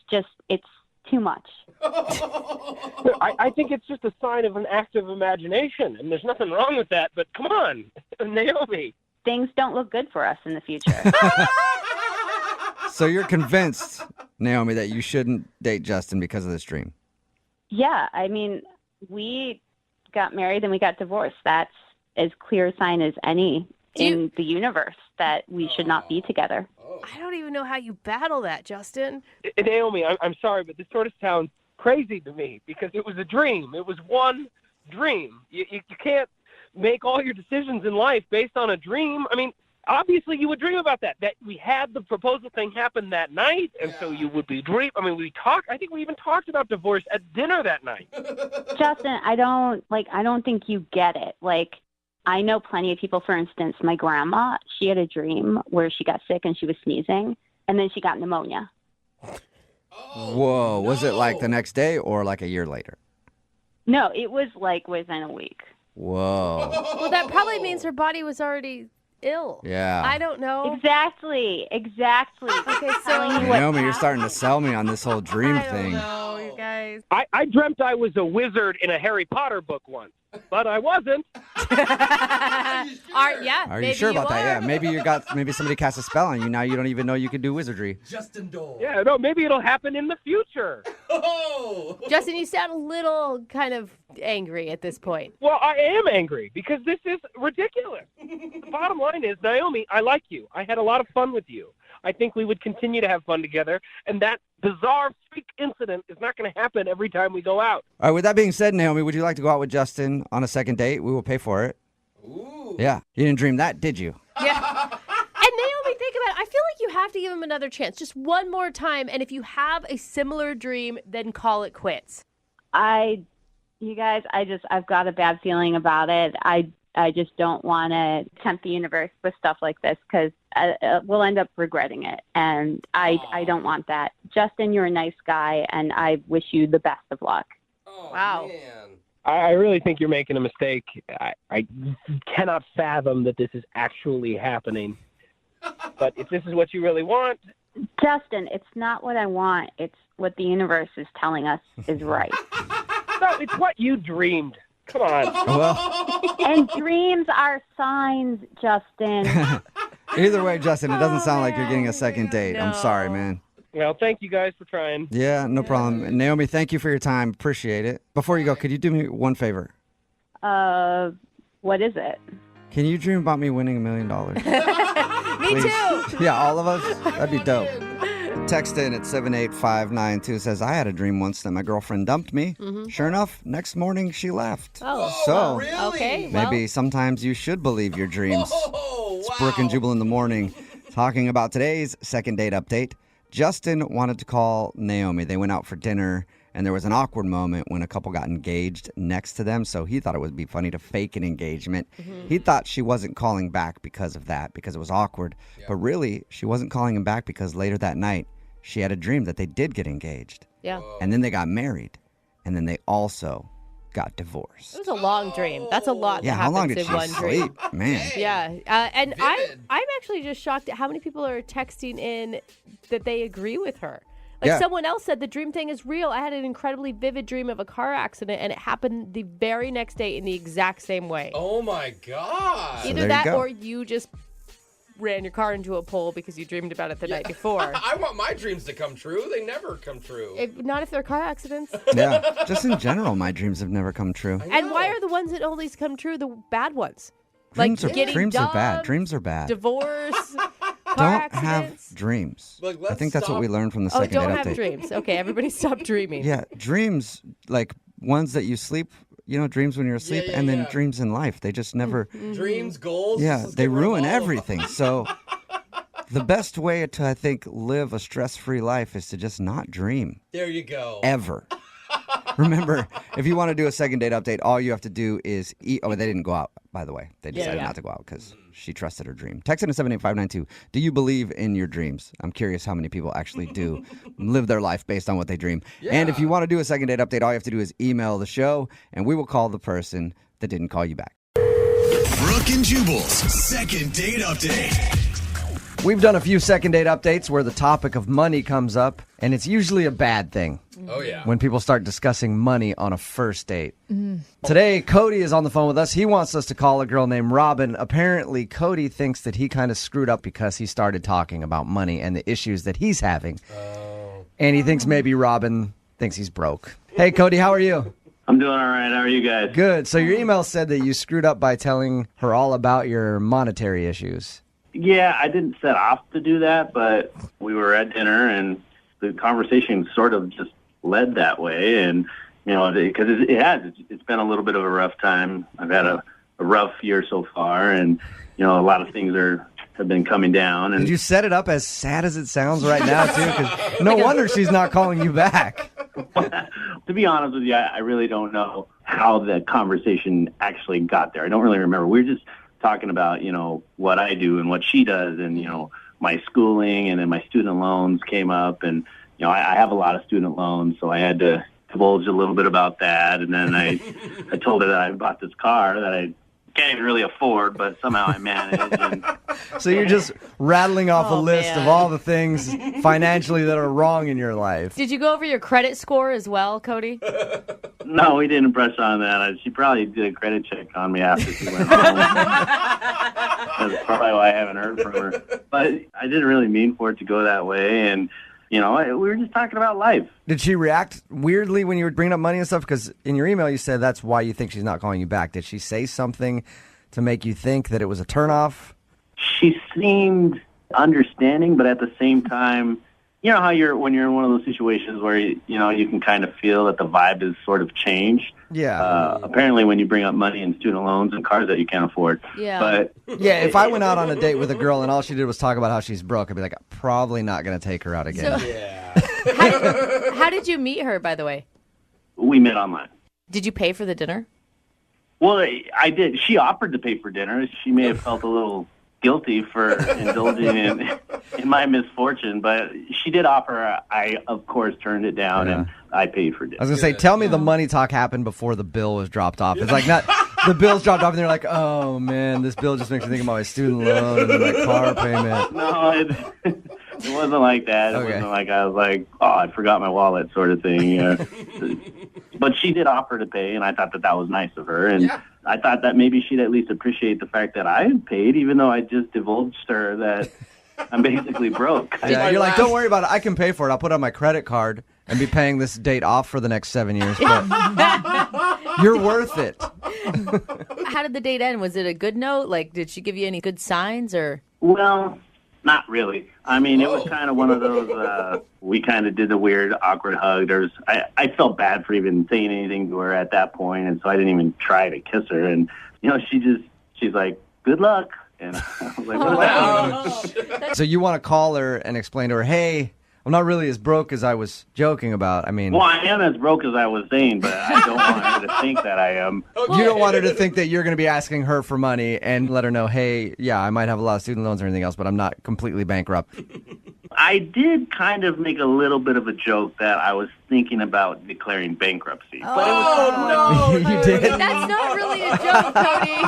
too much. I think it's just a sign of an active imagination, and there's nothing wrong with that, but come on, Naomi. Things don't look good for us in the future. So you're convinced, Naomi, that you shouldn't date Justin because of this dream? Yeah, I mean, we got married and we got divorced. That's as clear a sign as any in the universe that we should not be together. I don't even know how you battle that, Justin. Naomi, I'm sorry, but this sort of sounds crazy to me because it was a dream. It was one dream. You can't make all your decisions in life based on a dream. I mean, obviously you would dream about that we had the proposal thing happen that night, and so you would be dream. I mean, I think we even talked about divorce at dinner that night. Justin, I don't think you get it. I know plenty of people, for instance, my grandma, she had a dream where she got sick and she was sneezing, and then she got pneumonia. Whoa, was it like the next day or like a year later? No, it was within a week. Whoa. Well, that probably means her body was already ill. Yeah. I don't know. Exactly. Okay, so Naomi, you're starting to sell me on this whole dream thing. no, you guys. I dreamt I was a wizard in a Harry Potter book once, but I wasn't. Are you sure about that? Yeah. Maybe somebody cast a spell on you. Now you don't even know you can do wizardry. Justin Dole. Yeah, no, maybe it'll happen in the future. Oh! Justin, you sound a little kind of angry at this point. Well, I am angry because this is ridiculous. The bottom line is, Naomi, I like you. I had a lot of fun with you. I think we would continue to have fun together, and that bizarre freak incident is not going to happen every time we go out. All right, with that being said, Naomi, would you like to go out with Justin on a second date? We will pay for it. Ooh. Yeah. You didn't dream that, did you? Yeah. And Naomi, think about it. I feel like you have to give him another chance, just one more time. And if you have a similar dream, then call it quits. You guys, I've got a bad feeling about it. I just don't want to tempt the universe with stuff like this because we'll end up regretting it. And I don't want that. Justin, you're a nice guy, and I wish you the best of luck. Oh, Wow. Man. I really think you're making a mistake. I cannot fathom that this is actually happening. But if this is what you really want... Justin, it's not what I want. It's what the universe is telling us is right. No, it's what you dreamed. Come on. Well, And dreams are signs, Justin. either way, Justin, it doesn't sound like you're getting a second date. I'm sorry, man. Well, thank you guys for trying. Yeah, no problem. Naomi, thank you for your time. Appreciate it. Before you go, could you do me one favor? What is it? Can you dream about me winning $1 million? Me too. Yeah, all of us? That'd be dope. Text in at 78592 says, I had a dream once that my girlfriend dumped me. Sure enough, next morning she left. Oh, so really? okay. Well, maybe sometimes you should believe your dreams. Oh, It's wow. Brooke and Jubal in the morning talking about today's second date update. Justin wanted to call Naomi. They went out for dinner, and there was an awkward moment when a couple got engaged next to them, so he thought it would be funny to fake an engagement. He thought she wasn't calling back because of that, because it was awkward. But really, she wasn't calling him back because later that night, she had a dream that they did get engaged. yeah. And then they got married. And then they also got divorced. It was a long dream. That's a lot Yeah, that how long happens did in one she dream. sleep? Man. Yeah, and Vivid. I'm actually just shocked at how many people are texting in that they agree with her. Like Yeah. someone else said, the dream thing is real. I had an incredibly vivid dream of a car accident, and it happened the very next day in the exact same way. Oh, my God. there Either you that go. or you just ran your car into a pole because you dreamed about it the night before. I want my dreams to come true. They never come true. Not if they're car accidents. Yeah. Just in general, my dreams have never come true. And why are the ones that always come true the bad ones? Dreams like are getting dreams are bad. dumped, Dreams are bad. Divorce, car Don't have accidents. dreams. Like, I let's think that's what stop. we learned from the Oh, second don't date have update. dreams. Okay, everybody stop dreaming. Yeah, dreams, like ones that you sleep, dreams when you're asleep, yeah, and then yeah. dreams in life. They just never, Dreams, goals. yeah, let's they get rid of ruin all of them. everything. So the best way to, I think, live a stress-free life is to just not dream There you go. ever. Remember, if you want to do a second date update, all you have to do is eat. Oh, they didn't go out, by the way. They decided not to go out because she trusted her dream. Text in to 78592. Do you believe in your dreams? I'm curious how many people actually do live their life based on what they dream. And if you want to do a second date update, all you have to do is email the show, and we will call the person that didn't call you back. Brooke and Jubal's second date update. We've done a few second date updates where the topic of money comes up, and it's usually a bad thing. Oh, yeah. When people start discussing money on a first date. Today, Cody is on the phone with us. He wants us to call a girl named Robin. Apparently, Cody thinks that he kind of screwed up because he started talking about money and the issues that he's having. And he thinks maybe Robin thinks he's broke. Hey, Cody, how are you? I'm doing all right. How are you guys? Good. So your email said that you screwed up by telling her all about your monetary issues. Yeah, I didn't set off to do that, but we were at dinner and the conversation sort of just led that way. And, because it's been a little bit of a rough time. I've had a rough year so far, and, a lot of things have been coming down. And Did you set it up as sad as it sounds right now, too? 'Cause no wonder she's not calling you back. to be honest with you, I really don't know how the conversation actually got there. I don't really remember. We were just talking about, what I do and what she does and, my schooling, and then my student loans came up, and, I have a lot of student loans, so I had to divulge a little bit about that. And then I told her that I bought this car that I can't even really afford, but somehow I manage. And So you're just rattling off a list of man. all the things financially that are wrong in your life. Did you go over your credit score as well, Cody? no, we didn't brush on that. She probably did a credit check on me after she went home. That's probably why I haven't heard from her. But I didn't really mean for it to go that way, and we were just talking about life. Did she react weirdly when you were bringing up money and stuff? Because in your email you said that's why you think she's not calling you back. Did she say something to make you think that it was a turnoff? She seemed understanding, but at the same time, you know how when you're in one of those situations where you can kind of feel that the vibe is sort of changed. Yeah. Apparently, when you bring up money and student loans and cars that you can't afford. Yeah. But Yeah, if I went out on a date with a girl and all she did was talk about how she's broke, I'd be like, probably not going to take her out again. How did you meet her, by the way? we met online. Did you pay for the dinner? Well, I did. She offered to pay for dinner. She may have felt a little guilty for indulging in my misfortune, but she did offer. I, of course, turned it down, and I paid for dinner. I was going to say, tell me the money talk happened before the bill was dropped off. It's like not the bill's dropped off, and they're like, oh, man, this bill just makes me think about my student loan and then my car payment. No, it wasn't like that. It wasn't like I was like, oh, I forgot my wallet sort of thing. But she did offer to pay, and I thought that was nice of her. And I thought that maybe she'd at least appreciate the fact that I had paid, even though I just divulged her that I'm basically broke. Yeah, you're like, don't worry about it. I can pay for it. I'll put it on my credit card and be paying this date off for the next 7 years. But you're worth it. How did the date end? Was it a good note? Like, did she give you any good signs or? Well, not really. I mean, it was kind of one of those, we kind of did the weird, awkward hug. I felt bad for even saying anything to her at that point, and so I didn't even try to kiss her. And, she's like, good luck. And I was like, what So you want to call her and explain to her, hey, I'm not really as broke as I was joking about. I mean, well, I am as broke as I was saying, but I don't want her to think that I am. You don't want her to think that you're going to be asking her for money and let her know, hey, yeah, I might have a lot of student loans or anything else, but I'm not completely bankrupt. I did kind of make a little bit of a joke that I was thinking about declaring bankruptcy. But it was You did? That's not really a joke, Cody.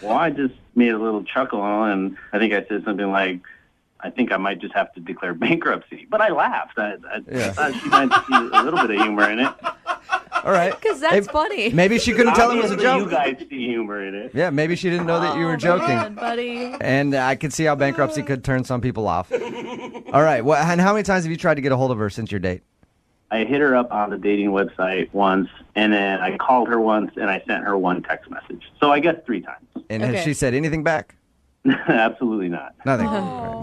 Well, I just made a little chuckle, and I think I said something like, I think I might just have to declare bankruptcy. But I laughed. I thought she might see a little bit of humor in it. All right. Because that's funny. Maybe she couldn't tell it was a joke. You guys see humor in it. Yeah, maybe she didn't know that you were joking. Man, buddy. And I could see how bankruptcy could turn some people off. All right. Well, and how many times have you tried to get a hold of her since your date? I hit her up on the dating website once, and then I called her once, and I sent her one text message. So I guess 3 times. And has she said anything back? Absolutely not. Nothing. All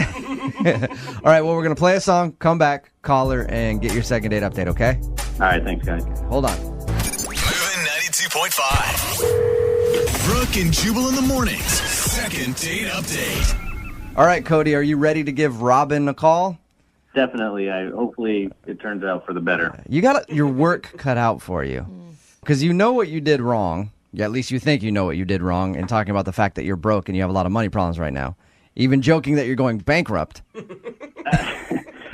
right, well, we're going to play a song, come back, call her, and get your second date update, okay? All right, thanks, guys. Hold on. Moving 92.5. Brooke and Jubal in the mornings. Second date update. All right, Cody, are you ready to give Robin a call? Definitely. Hopefully it turns out for the better. You got your work cut out for you because you know what you did wrong. Yeah, at least you think you know what you did wrong, and talking about the fact that you're broke and you have a lot of money problems right now. Even joking that you're going bankrupt. You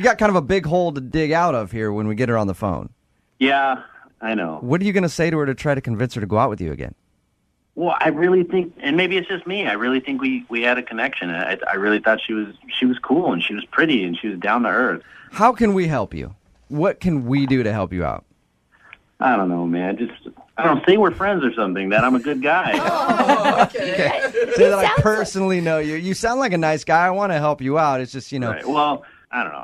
got kind of a big hole to dig out of here when we get her on the phone. Yeah, I know. What are you going to say to her to try to convince her to go out with you again? Well, I really think, and maybe it's just me, I really think we had a connection. I really thought she was cool, and she was pretty, and she was down to earth. How can we help you? What can we do to help you out? I don't know, man. I don't say we're friends or something, that I'm a good guy. Okay. Say that I personally know you. You sound like a nice guy. I want to help you out. It's just, Right. Well, I don't know.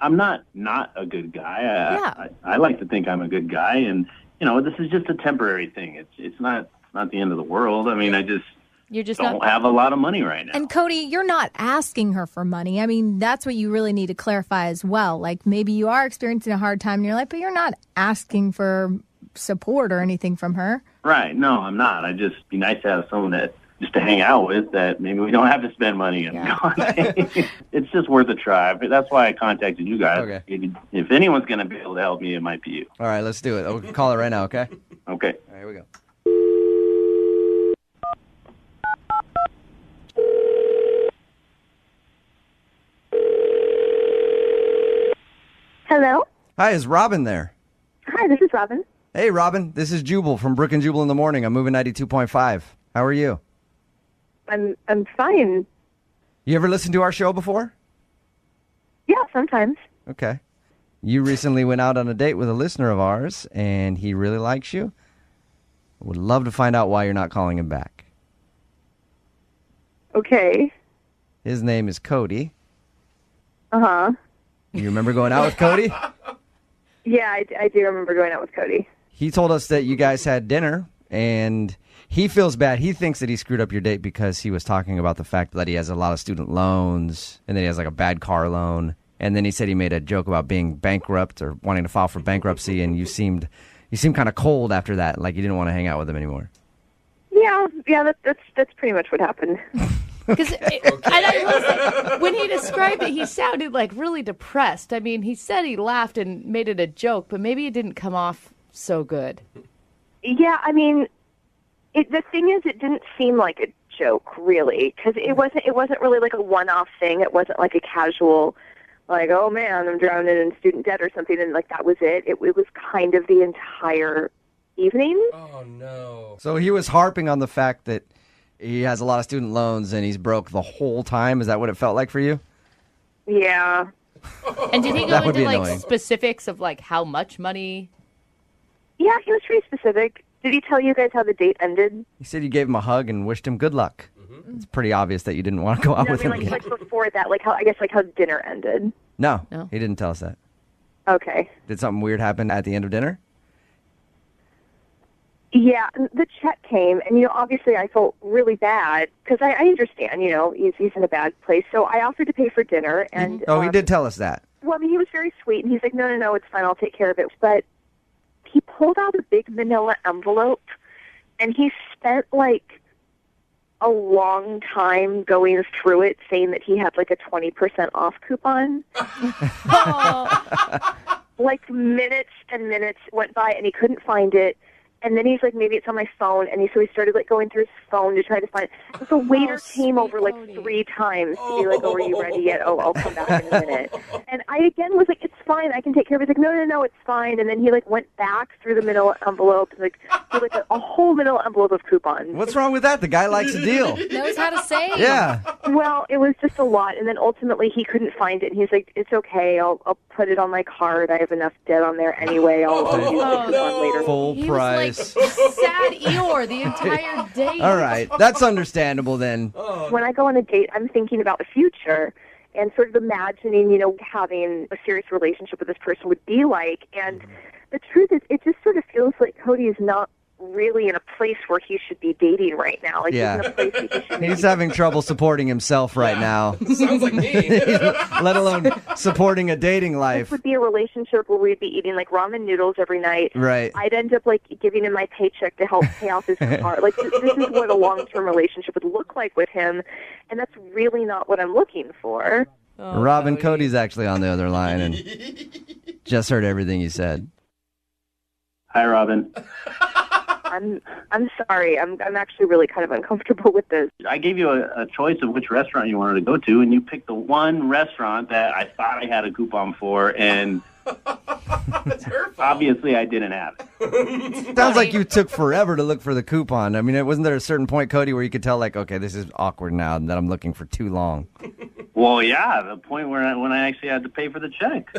I'm not a good guy. I like to think I'm a good guy, and, this is just a temporary thing. It's not the end of the world. I mean, You're just don't have a lot of money right now. And Cody, you're not asking her for money. I mean, that's what you really need to clarify as well. Like maybe you are experiencing a hard time in your life, but you're not asking for support or anything from her. Right. No, I'm not. I'd just be nice to have someone just to hang out with that maybe we don't have to spend money on. It's just worth a try. But that's why I contacted you guys. Okay. If anyone's going to be able to help me, it might be you. All right, let's do it. We'll call her right now, okay? Okay. All right, here we go. Hello? Hi, is Robin there? Hi, this is Robin. Hey, Robin. This is Jubal from Brooke and Jubal in the Morning. I'm moving 92.5. How are you? I'm fine. You ever listened to our show before? Yeah, sometimes. Okay. You recently went out on a date with a listener of ours, and he really likes you. Would love to find out why you're not calling him back. Okay. His name is Cody. Uh-huh. You remember going out with Cody? Yeah, I do remember going out with Cody. He told us that you guys had dinner, and he feels bad. He thinks that he screwed up your date because he was talking about the fact that he has a lot of student loans, and then he has like a bad car loan. And then he said he made a joke about being bankrupt or wanting to file for bankruptcy, and you seemed kind of cold after that, like you didn't want to hang out with him anymore. Yeah, that's pretty much what happened. Because when he described it, he sounded like really depressed. I mean, he said he laughed and made it a joke, but maybe it didn't come off so good. Yeah, I mean, the thing is, it didn't seem like a joke, really, because it wasn't really like a one-off thing. It wasn't like a casual, like, oh man, I'm drowning in student debt or something, and like that was it. It was kind of the entire evening. Oh no! So he was harping on the fact that he has a lot of student loans and he's broke the whole time. Is that what it felt like for you? Yeah. And did he go That would into be like annoying. specifics of like how much money? Yeah, he was pretty specific. Did he tell you guys how the date ended? He said you gave him a hug and wished him good luck. It's pretty obvious that you didn't want to go out No, with I mean, him again. like before that, like how dinner ended. No, he didn't tell us that. Okay. Did something weird happen at the end of dinner? Yeah, the check came, and obviously I felt really bad because I understand, he's in a bad place. So I offered to pay for dinner, and Oh, he did tell us that. well, I mean, he was very sweet, and he's like, no, it's fine, I'll take care of it. But he pulled out a big manila envelope, and he spent like a long time going through it, saying that he had like a 20% off coupon. Like minutes and minutes went by, and he couldn't find it. And then he's like, maybe it's on my phone. And so he started like going through his phone to try to find it. The waiter came over like 3 times to be like, oh, are you ready yet? Oh, I'll come back in a minute. And I again was like, it's fine, I can take care of it. He's like, no, it's fine. And then he like went back through the manila envelope, like through like a whole manila envelope of coupons. What's wrong with that? The guy likes a deal. Knows how to save. Yeah. Well, it was just a lot. And then ultimately he couldn't find it. And he's like, it's okay, I'll put it on my card. I have enough debt on there anyway. I'll use the coupon later. Full He price. was like sad Eeyore the entire day. All right, that's understandable then. When I go on a date, I'm thinking about the future and sort of imagining, having a serious relationship with this person would be like. And the truth is, it just sort of feels like Cody is not really in a place where he should be dating right now. Like Yeah. he's in a place that he should He's having trouble supporting himself right now, Sounds like me. let alone supporting a dating This life. would be a relationship where we'd be eating like ramen noodles every night. Right. I'd end up like giving him my paycheck to help pay off his car. Like this is what a long-term relationship would look like with him, and that's really not what I'm looking for. Robin, Cody's actually on the other line and just heard everything you said. Hi, Robin. I'm sorry. I'm actually really kind of uncomfortable with this. I gave you a choice of which restaurant you wanted to go to, and you picked the one restaurant that I thought I had a coupon for, and obviously I didn't have it. Sounds like you took forever to look for the coupon. I mean, wasn't there a certain point, Cody, where you could tell, like, okay, this is awkward now that I'm looking for too long? Well, yeah, the point when I actually had to pay for the check.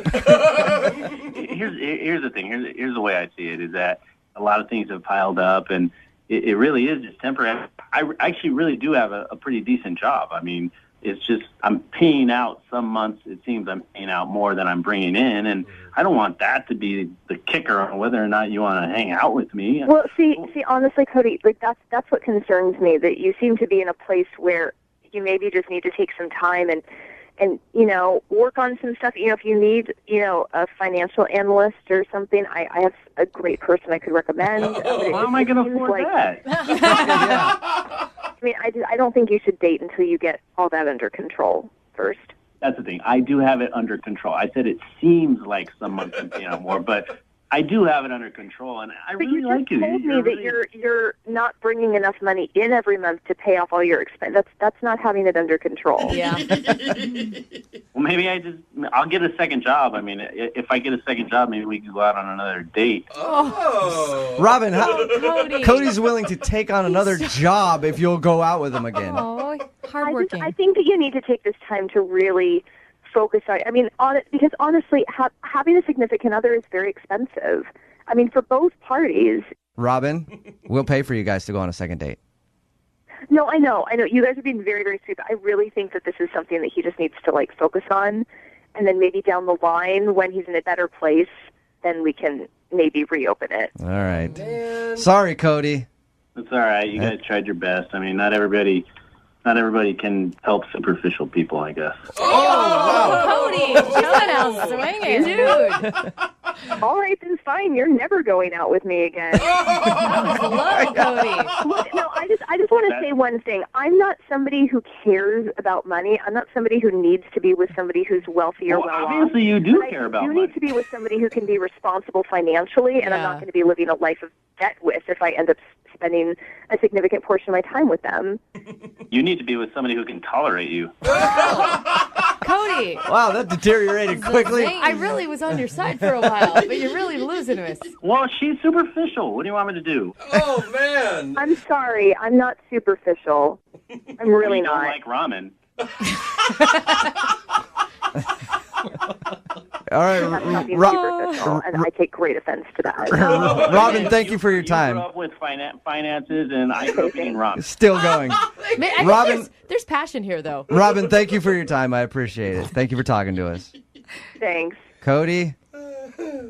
Here's the thing. Here's the way I see it, is that a lot of things have piled up, and it really is just temporary. I actually really do have a pretty decent job. I mean, it's just I'm paying out some months. It seems I'm paying out more than I'm bringing in, and I don't want that to be the kicker on whether or not you want to hang out with me. Well, see, honestly, Cody, like that's what concerns me. That you seem to be in a place where you maybe just need to take some time and work on some stuff. If you need a financial analyst or something, I have a great person I could recommend. How am I going to afford that? I mean, I don't think you should date until you get all that under control first. That's the thing. I do have it under control. I said it seems like some months I'm paying out more, but I do have it under control, and I But really you like just you. told me really... that you're not bringing enough money in every month to pay off all your expenses. That's not having it under control. Yeah. Well, maybe I'll get a second job. I mean, if I get a second job, maybe we can go out on another date. Oh. Robin, Cody. Cody's willing to take on another job if you'll go out with him again. Oh, hardworking. I think that you need to take this time to really focus on. I mean, because honestly, having a significant other is very expensive. I mean, for both parties. Robin, we'll pay for you guys to go on a second date. No, I know. You guys are being very, very sweet. But I really think that this is something that he just needs to focus on, and then maybe down the line when he's in a better place, then we can maybe reopen it. All right. Sorry, Cody. It's all right. You guys tried your best. I mean, not everybody can help superficial people, I guess. Cody, she's been out swinging, dude. All right, then fine. You're never going out with me again. That was low, Cody. Look, no, I just want to say one thing. I'm not somebody who cares about money. I'm not somebody who needs to be with somebody who's wealthy or well-off. Obviously, you do But care about I do money. need to be with somebody who can be responsible financially, and I'm not going to be living a life of debt with if I end up spending a significant portion of my time with them. You need to be with somebody who can tolerate you. Cody. Wow, that deteriorated quickly. I really was on your side for a while, but you're really losing us. Well, she's superficial. What do you want me to do? Oh, man. I'm sorry. I'm not superficial. I'm really You not. don't like ramen. All right, That's not being superficial, and I take great offense to that. Robin, thank you for your time. You grew up with finances, and I grew up eating ramen. Still going. I think Robin- there's passion here, though. Robin, thank you for your time. I appreciate it. Thank you for talking to us. Thanks. Cody,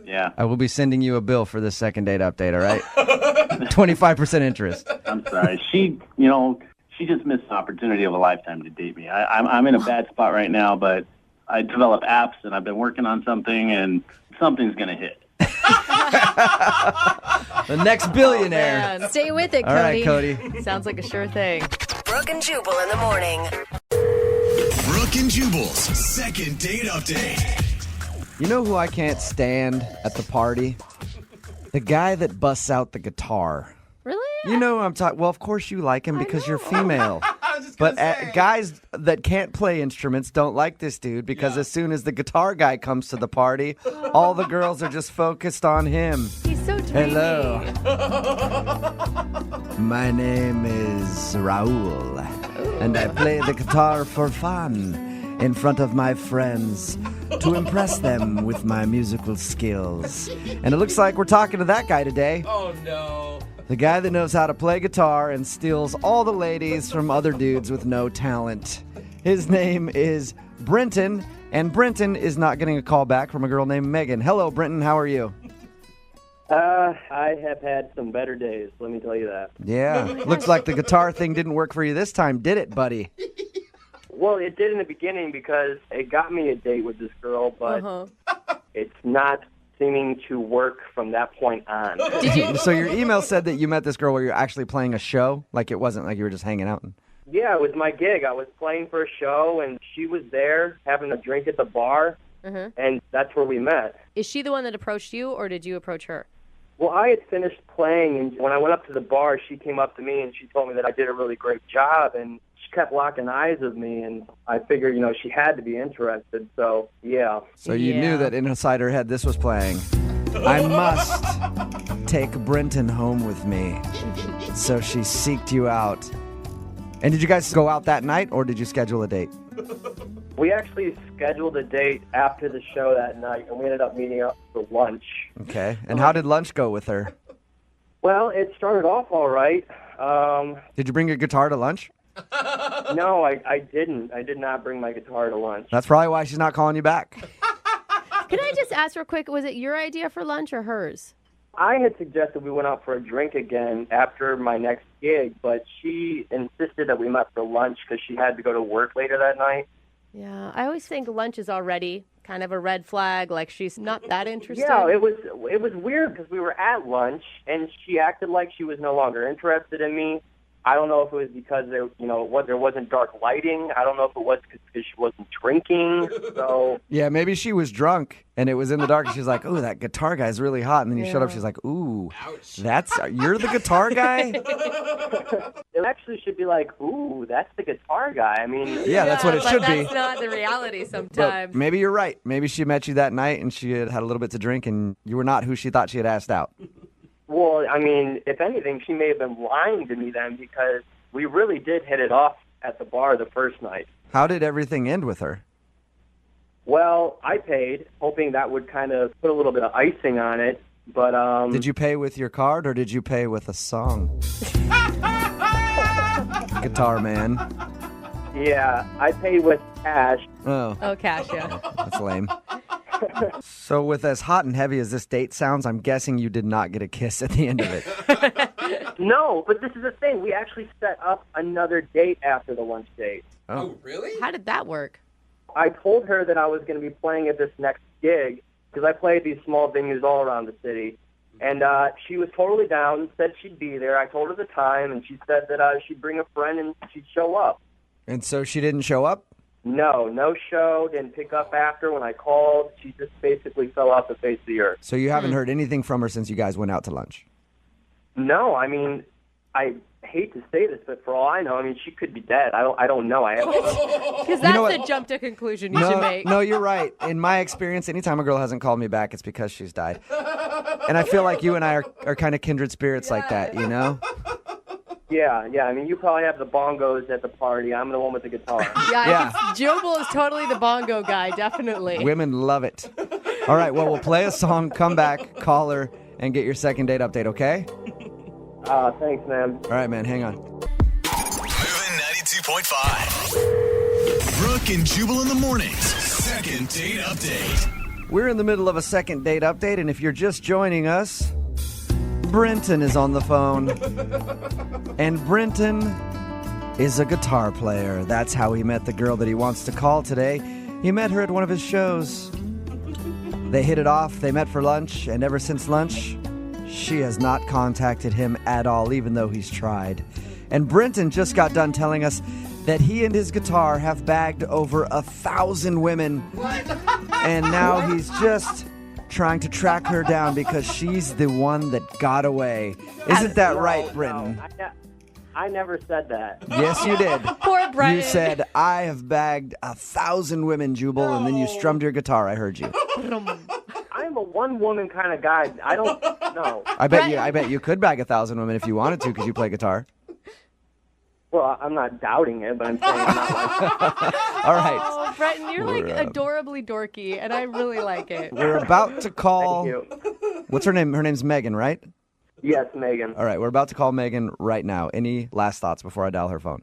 Yeah. I will be sending you a bill for this second date update, all right? 25% interest. I'm sorry. She just missed an opportunity of a lifetime to date me. I'm in a bad spot right now, but I developed apps, and I've been working on something, and something's going to hit. The next billionaire. Man. Stay with it, Cody. All right, Cody. Sounds like a sure thing. Brooke and Jubal in the morning. Brooke and Jubal's second date update. You know who I can't stand at the party? The guy that busts out the guitar. Really? You know who I'm talking. Well, of course you like him because you're female. But guys that can't play instruments don't like this dude because as soon as the guitar guy comes to the party, all the girls are just focused on him. He's so dreamy. Hello. My name is Raul, and I play the guitar for fun in front of my friends to impress them with my musical skills. And it looks like we're talking to that guy today. Oh, no. The guy that knows how to play guitar and steals all the ladies from other dudes with no talent. His name is Brenton, and Brenton is not getting a call back from a girl named Megan. Hello, Brenton. How are you? I have had some better days, let me tell you that. Yeah. Looks like the guitar thing didn't work for you this time, did it, buddy? Well, it did in the beginning because it got me a date with this girl, but it's not seeming to work from that point on. So your email said that you met this girl where you're actually playing a show? Like it wasn't like you were just hanging out? Yeah, it was my gig. I was playing for a show, and she was there having a drink at the bar, and that's where we met. Is she the one that approached you, or did you approach her? Well, I had finished playing, and when I went up to the bar, she came up to me, and she told me that I did a really great job, and she kept locking eyes with me, and I figured, she had to be interested, so, yeah. So you knew that inside her head this was playing. I must take Brenton home with me. So she seeked you out. And did you guys go out that night, or did you schedule a date? We actually scheduled a date after the show that night, and we ended up meeting up for lunch. Okay. And how did lunch go with her? Well, it started off all right. Did you bring your guitar to lunch? No, I didn't. I did not bring my guitar to lunch. That's probably why she's not calling you back. Can I just ask real quick, was it your idea for lunch or hers? I had suggested we went out for a drink again after my next gig, but she insisted that we met for lunch because she had to go to work later that night. Yeah, I always think lunch is already kind of a red flag, like she's not that interested. Yeah, it was weird because we were at lunch, and she acted like she was no longer interested in me. I don't know if it was because there wasn't dark lighting. I don't know if it was because she wasn't drinking. So Yeah, maybe she was drunk and it was in the dark and she's like, "Ooh, that guitar guy's really hot." And then you showed up, she's like, "Ooh, you're the guitar guy?" it actually should be like, "Ooh, that's the guitar guy." I mean, Yeah, that's what it should be. That's not the reality But sometimes. maybe you're right. Maybe she met you that night and she had a little bit to drink and you were not who she thought she had asked out. Well, I mean, if anything, she may have been lying to me then because we really did hit it off at the bar the first night. How did everything end with her? Well, I paid, hoping that would kind of put a little bit of icing on it, but Did you pay with your card or did you pay with a song? Guitar man. Yeah, I paid with cash. Oh. Oh, cash, yeah. That's lame. So with as hot and heavy as this date sounds, I'm guessing you did not get a kiss at the end of it. No, but this is the thing. We actually set up another date after the lunch date. Oh, really? How did that work? I told her that I was going to be playing at this next gig because I play at these small venues all around the city. And she was totally down, said she'd be there. I told her the time, and she said that she'd bring a friend and she'd show up. And so she didn't show up? No show, didn't pick up after when I called. She just basically fell off the face of the earth. So you haven't heard anything from her since you guys went out to lunch? No, I mean, I hate to say this, but for all I know, I mean, she could be dead. I don't know. I haven't. Because that's the jump to conclusion you should make. No, you're right. In my experience, anytime a girl hasn't called me back, it's because she's died. And I feel like you and I are kind of kindred spirits like that, you know? Yeah. I mean, you probably have the bongos at the party. I'm the one with the guitar. Yeah. Jubal is totally the bongo guy, definitely. Women love it. All right, well, we'll play a song, come back, call her, and get your second date update, okay? Thanks, man. All right, man, hang on. Moving 92.5. Brooke and Jubal in the mornings. Second date update. We're in the middle of a second date update, and if you're just joining us, Brenton is on the phone. And Brenton is a guitar player. That's how he met the girl that he wants to call today. He met her at one of his shows. They hit it off, they met for lunch, and ever since lunch, she has not contacted him at all, even though he's tried. And Brenton just got done telling us that he and his guitar have bagged over 1,000 women. And now he's just trying to track her down because she's the one that got away. Isn't that right, Brenton? No, I never said that. Yes, you did. Poor Brenton. You said, "I have bagged 1,000 women, Jubal," and then you strummed your guitar. I heard you. I'm a one-woman kind of guy. I don't know. I bet you could bag 1,000 women if you wanted to because you play guitar. Well, I'm not doubting it, but I'm saying I'm not like... All right. Oh, Brenton, you're like adorably dorky, and I really like it. We're about to call... Thank you. What's her name? Her name's Megan, right? Yes, Megan. All right, we're about to call Megan right now. Any last thoughts before I dial her phone?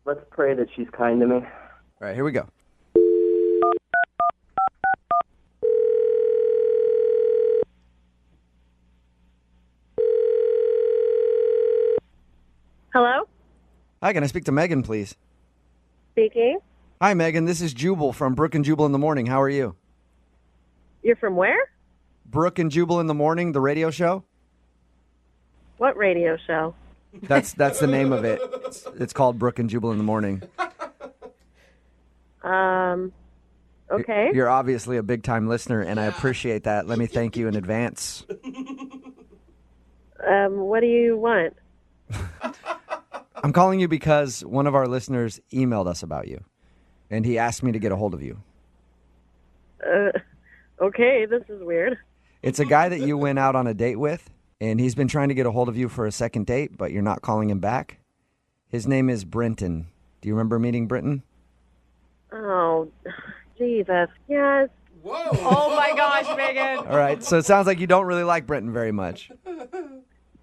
Let's pray that she's kind to me. All right, here we go. Hello? Hi, can I speak to Megan, please? Speaking. Hi, Megan. This is Jubal from Brooke and Jubal in the Morning. How are you? You're from where? Brooke and Jubal in the Morning, the radio show? What radio show? That's the name of it. It's called Brooke and Jubal in the Morning. Okay. You're obviously a big-time listener, and I appreciate that. Let me thank you in advance. What do you want? I'm calling you because one of our listeners emailed us about you, and he asked me to get a hold of you. Okay, this is weird. It's a guy that you went out on a date with, and he's been trying to get a hold of you for a second date, but you're not calling him back. His name is Brenton. Do you remember meeting Brenton? Oh, Jesus. Yes. Whoa. Oh, my gosh, Megan. All right, so it sounds like you don't really like Brenton very much.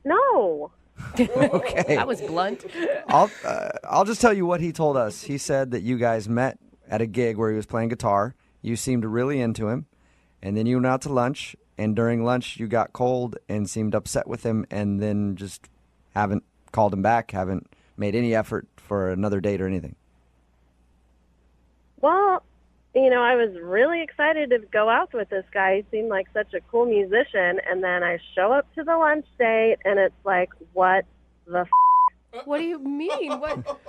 No. Okay. That was blunt. I'll just tell you what he told us. He said that you guys met at a gig where he was playing guitar. You seemed really into him, and then you went out to lunch, and during lunch you got cold and seemed upset with him, and then just haven't called him back, haven't made any effort for another date or anything. Well, I was really excited to go out with this guy. He seemed like such a cool musician. And then I show up to the lunch date, and it's like, what the What do you mean? What?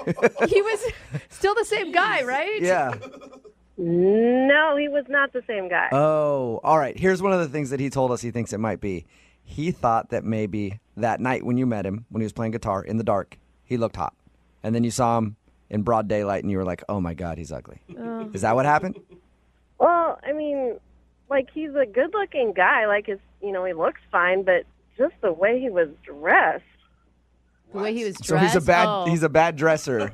He was still the same guy, right? Yeah. No, he was not the same guy. Oh, all right. Here's one of the things that he told us he thinks it might be. He thought that maybe that night when you met him, when he was playing guitar in the dark, he looked hot. And then you saw him in broad daylight and you were like, oh my God, he's ugly. Is that what happened? Well, I mean, he's a good-looking guy. He looks fine, but just the way he was dressed. The way he was dressed? So he's a bad dresser.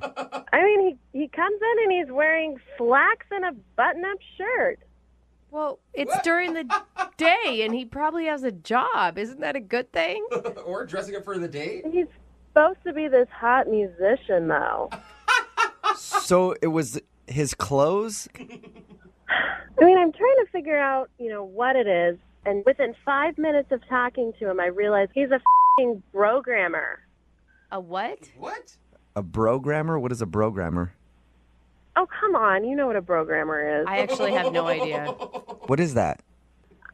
I mean, he comes in and he's wearing slacks and a button-up shirt. Well, it's during the day, and he probably has a job. Isn't that a good thing? Or dressing up for the date? He's supposed to be this hot musician, though. So it was his clothes? I mean, I'm trying to figure out, what it is. And within 5 minutes of talking to him, I realized he's a f***ing programmer. A what? What? A programmer? What is a programmer? Oh, come on. You know what a programmer is. I actually have no idea. What is that?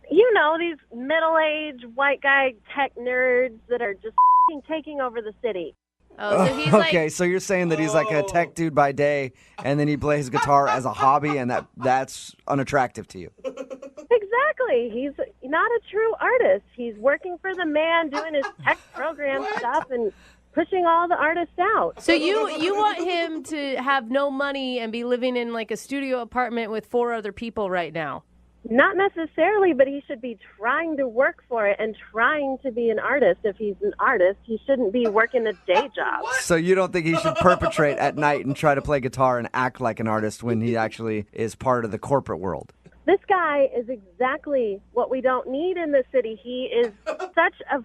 These middle-aged white guy tech nerds that are just f***ing taking over the city. Oh, so he's okay, so you're saying that he's like a tech dude by day, and then he plays guitar as a hobby, and that's unattractive to you. Exactly. He's not a true artist. He's working for the man, doing his tech program stuff, and pushing all the artists out. So you want him to have no money and be living in a studio apartment with 4 other people right now? Not necessarily, but he should be trying to work for it and trying to be an artist. If he's an artist, he shouldn't be working a day job. So you don't think he should perpetrate at night and try to play guitar and act like an artist when he actually is part of the corporate world? This guy is exactly what we don't need in the city. He is such a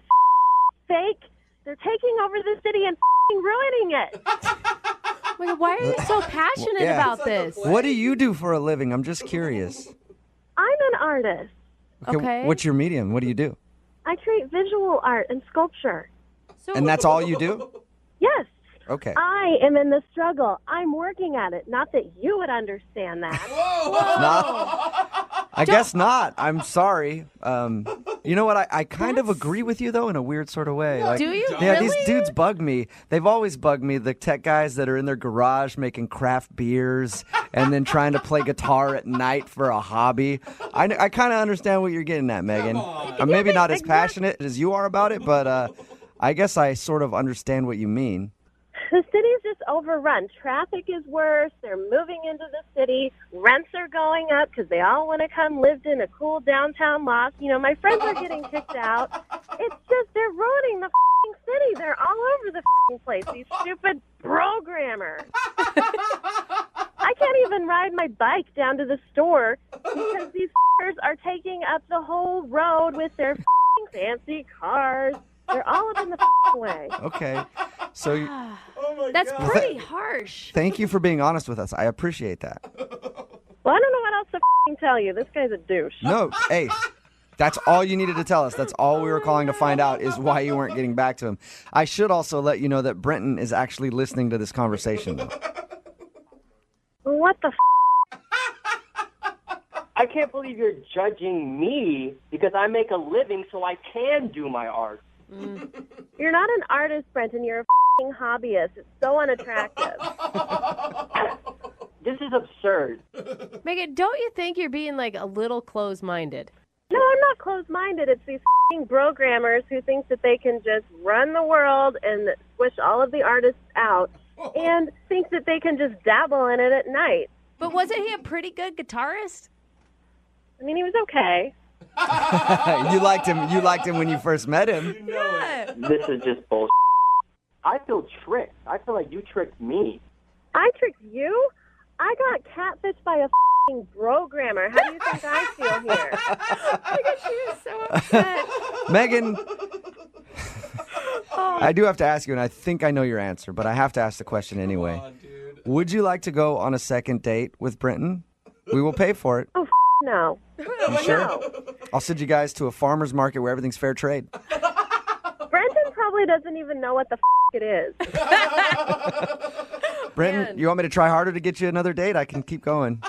fake. They're taking over the city and ruining it. Why are you so passionate about this? What do you do for a living? I'm just curious. I'm an artist. Okay. What's your medium? What do you do? I create visual art and sculpture. And that's all you do? Yes. Okay. I am in the struggle. I'm working at it. Not that you would understand that. I guess not. I'm sorry. You know what? I kind of agree with you, though, in a weird sort of way. Do you? Yeah, Really? these dudes bug me. They've always bugged me, the tech guys that are in their garage making craft beers and then trying to play guitar at night for a hobby. I kind of understand what you're getting at, Megan. I'm maybe not as passionate as you are about it, but I guess I sort of understand what you mean. The city's just overrun. Traffic is worse. They're moving into the city. Rents are going up because they all want to come live in a cool downtown loft. My friends are getting kicked out. It's just they're ruining the f***ing city. They're all over the f***ing place. These stupid programmers. I can't even ride my bike down to the store because these f***ers are taking up the whole road with their f***ing fancy cars. They're all up in the f***ing way. Okay. So That's pretty harsh. Thank you for being honest with us. I appreciate that. Well, I don't know what else to f***ing tell you. This guy's a douche. No, hey, that's all you needed to tell us. That's all we were calling to find out is why you weren't getting back to him. I should also let you know that Brenton is actually listening to this conversation, though. What the f***? I can't believe you're judging me because I make a living so I can do my art. You're not an artist, Brenton. You're a f***ing hobbyist. It's so unattractive. This is absurd. Megan, don't you think you're being a little closed-minded? No, I'm not closed-minded. It's these f***ing programmers who think that they can just run the world and squish all of the artists out and think that they can just dabble in it at night. But wasn't he a pretty good guitarist? I mean, he was okay. You liked him. You liked him when you first met him. Yeah. This is just bullshit. I feel tricked. I feel like you tricked me. I tricked you? I got catfished by a f***ing programmer. How do you think I feel here? I guess she was so upset. Megan, I do have to ask you, and I think I know your answer, but I have to ask the question anyway. Would you like to go on a second date with Brenton? We will pay for it. Oh, no. You sure? No. I'll send you guys to a farmer's market where everything's fair trade. Brenton probably doesn't even know what the it is. Brenton, you want me to try harder to get you another date? I can keep going.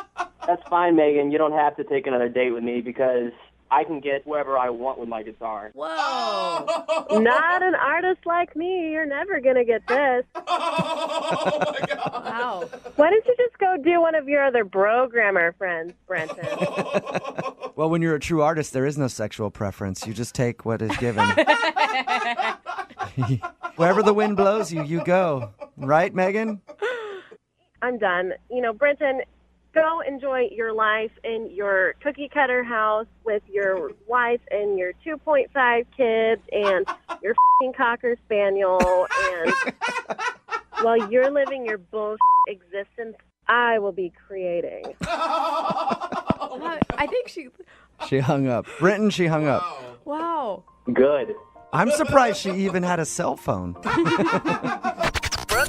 That's fine, Megan. You don't have to take another date with me because I can get wherever I want with my guitar. Whoa. Not an artist like me. You're never going to get this. Wow. Why don't you just go do one of your other programmer friends, Brenton? Well, when you're a true artist, there is no sexual preference. You just take what is given. Wherever the wind blows you, you go. Right, Megan? I'm done. Brenton, go enjoy your life in your cookie cutter house with your wife and your 2.5 kids and your f***ing Cocker Spaniel. And while you're living your bullshit existence, I will be creating. I think She hung up. Brenton, she hung up. Wow. Good. I'm surprised she even had a cell phone. Brooke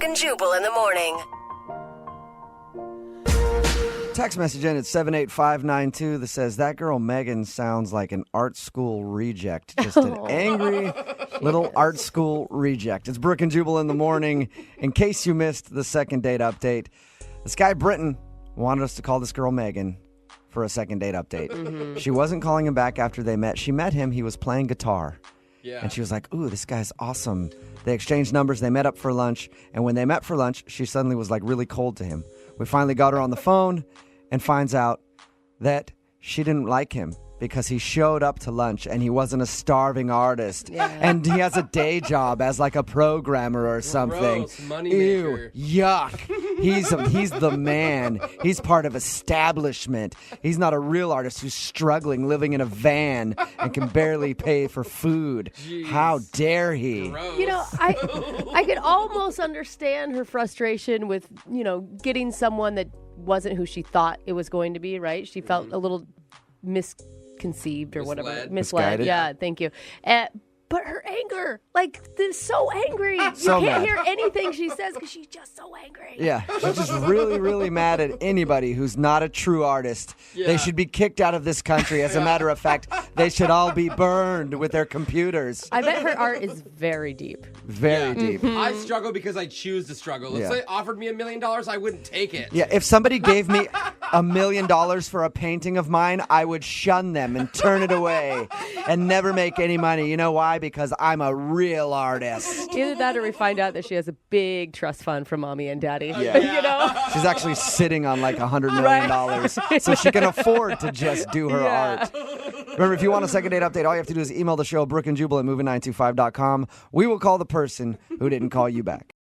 and Jubal in the morning. Text message in at 78592 that says, that girl Megan sounds like an art school reject. Just an angry little art school reject. It's Brooke and Jubal in the morning. In case you missed the second date update, this guy Britton wanted us to call this girl Megan for a second date update. Mm-hmm. She wasn't calling him back after they met. She met him. He was playing guitar. Yeah. And she was like, ooh, this guy's awesome. They exchanged numbers. They met up for lunch. And when they met for lunch, she suddenly was like really cold to him. We finally got her on the phone and finds out that she didn't like him because he showed up to lunch and he wasn't a starving artist. Yeah. And he has a day job as like a programmer or something. Gross, money Ew, maker. yuck. He's the man. He's part of establishment. He's not a real artist who's struggling, living in a van and can barely pay for food. Jeez. How dare he? I could almost understand her frustration with, getting someone that wasn't who she thought it was going to be, right? She felt a little misconceived or whatever. Misled. Misguided. Yeah, thank you. But her anger, they're so angry. So you can't mad. hear anything she says because she's just so angry. Yeah, she's just really, really mad at anybody who's not a true artist. Yeah. They should be kicked out of this country. As a matter of fact, they should all be burned with their computers. I bet her art is very deep. Very deep. I struggle because I choose to struggle. If Yeah. they offered me $1 million, I wouldn't take it. Yeah, if somebody gave me $1 million for a painting of mine, I would shun them and turn it away and never make any money. You know why? Because I'm a real artist. Either that or we find out that she has a big trust fund from mommy and daddy. Yeah. She's actually sitting on like $100 million so she can afford to just do her art. Remember, if you want a second date update, all you have to do is email the show, Brooke and Jubal at moving925.com. We will call the person who didn't call you back.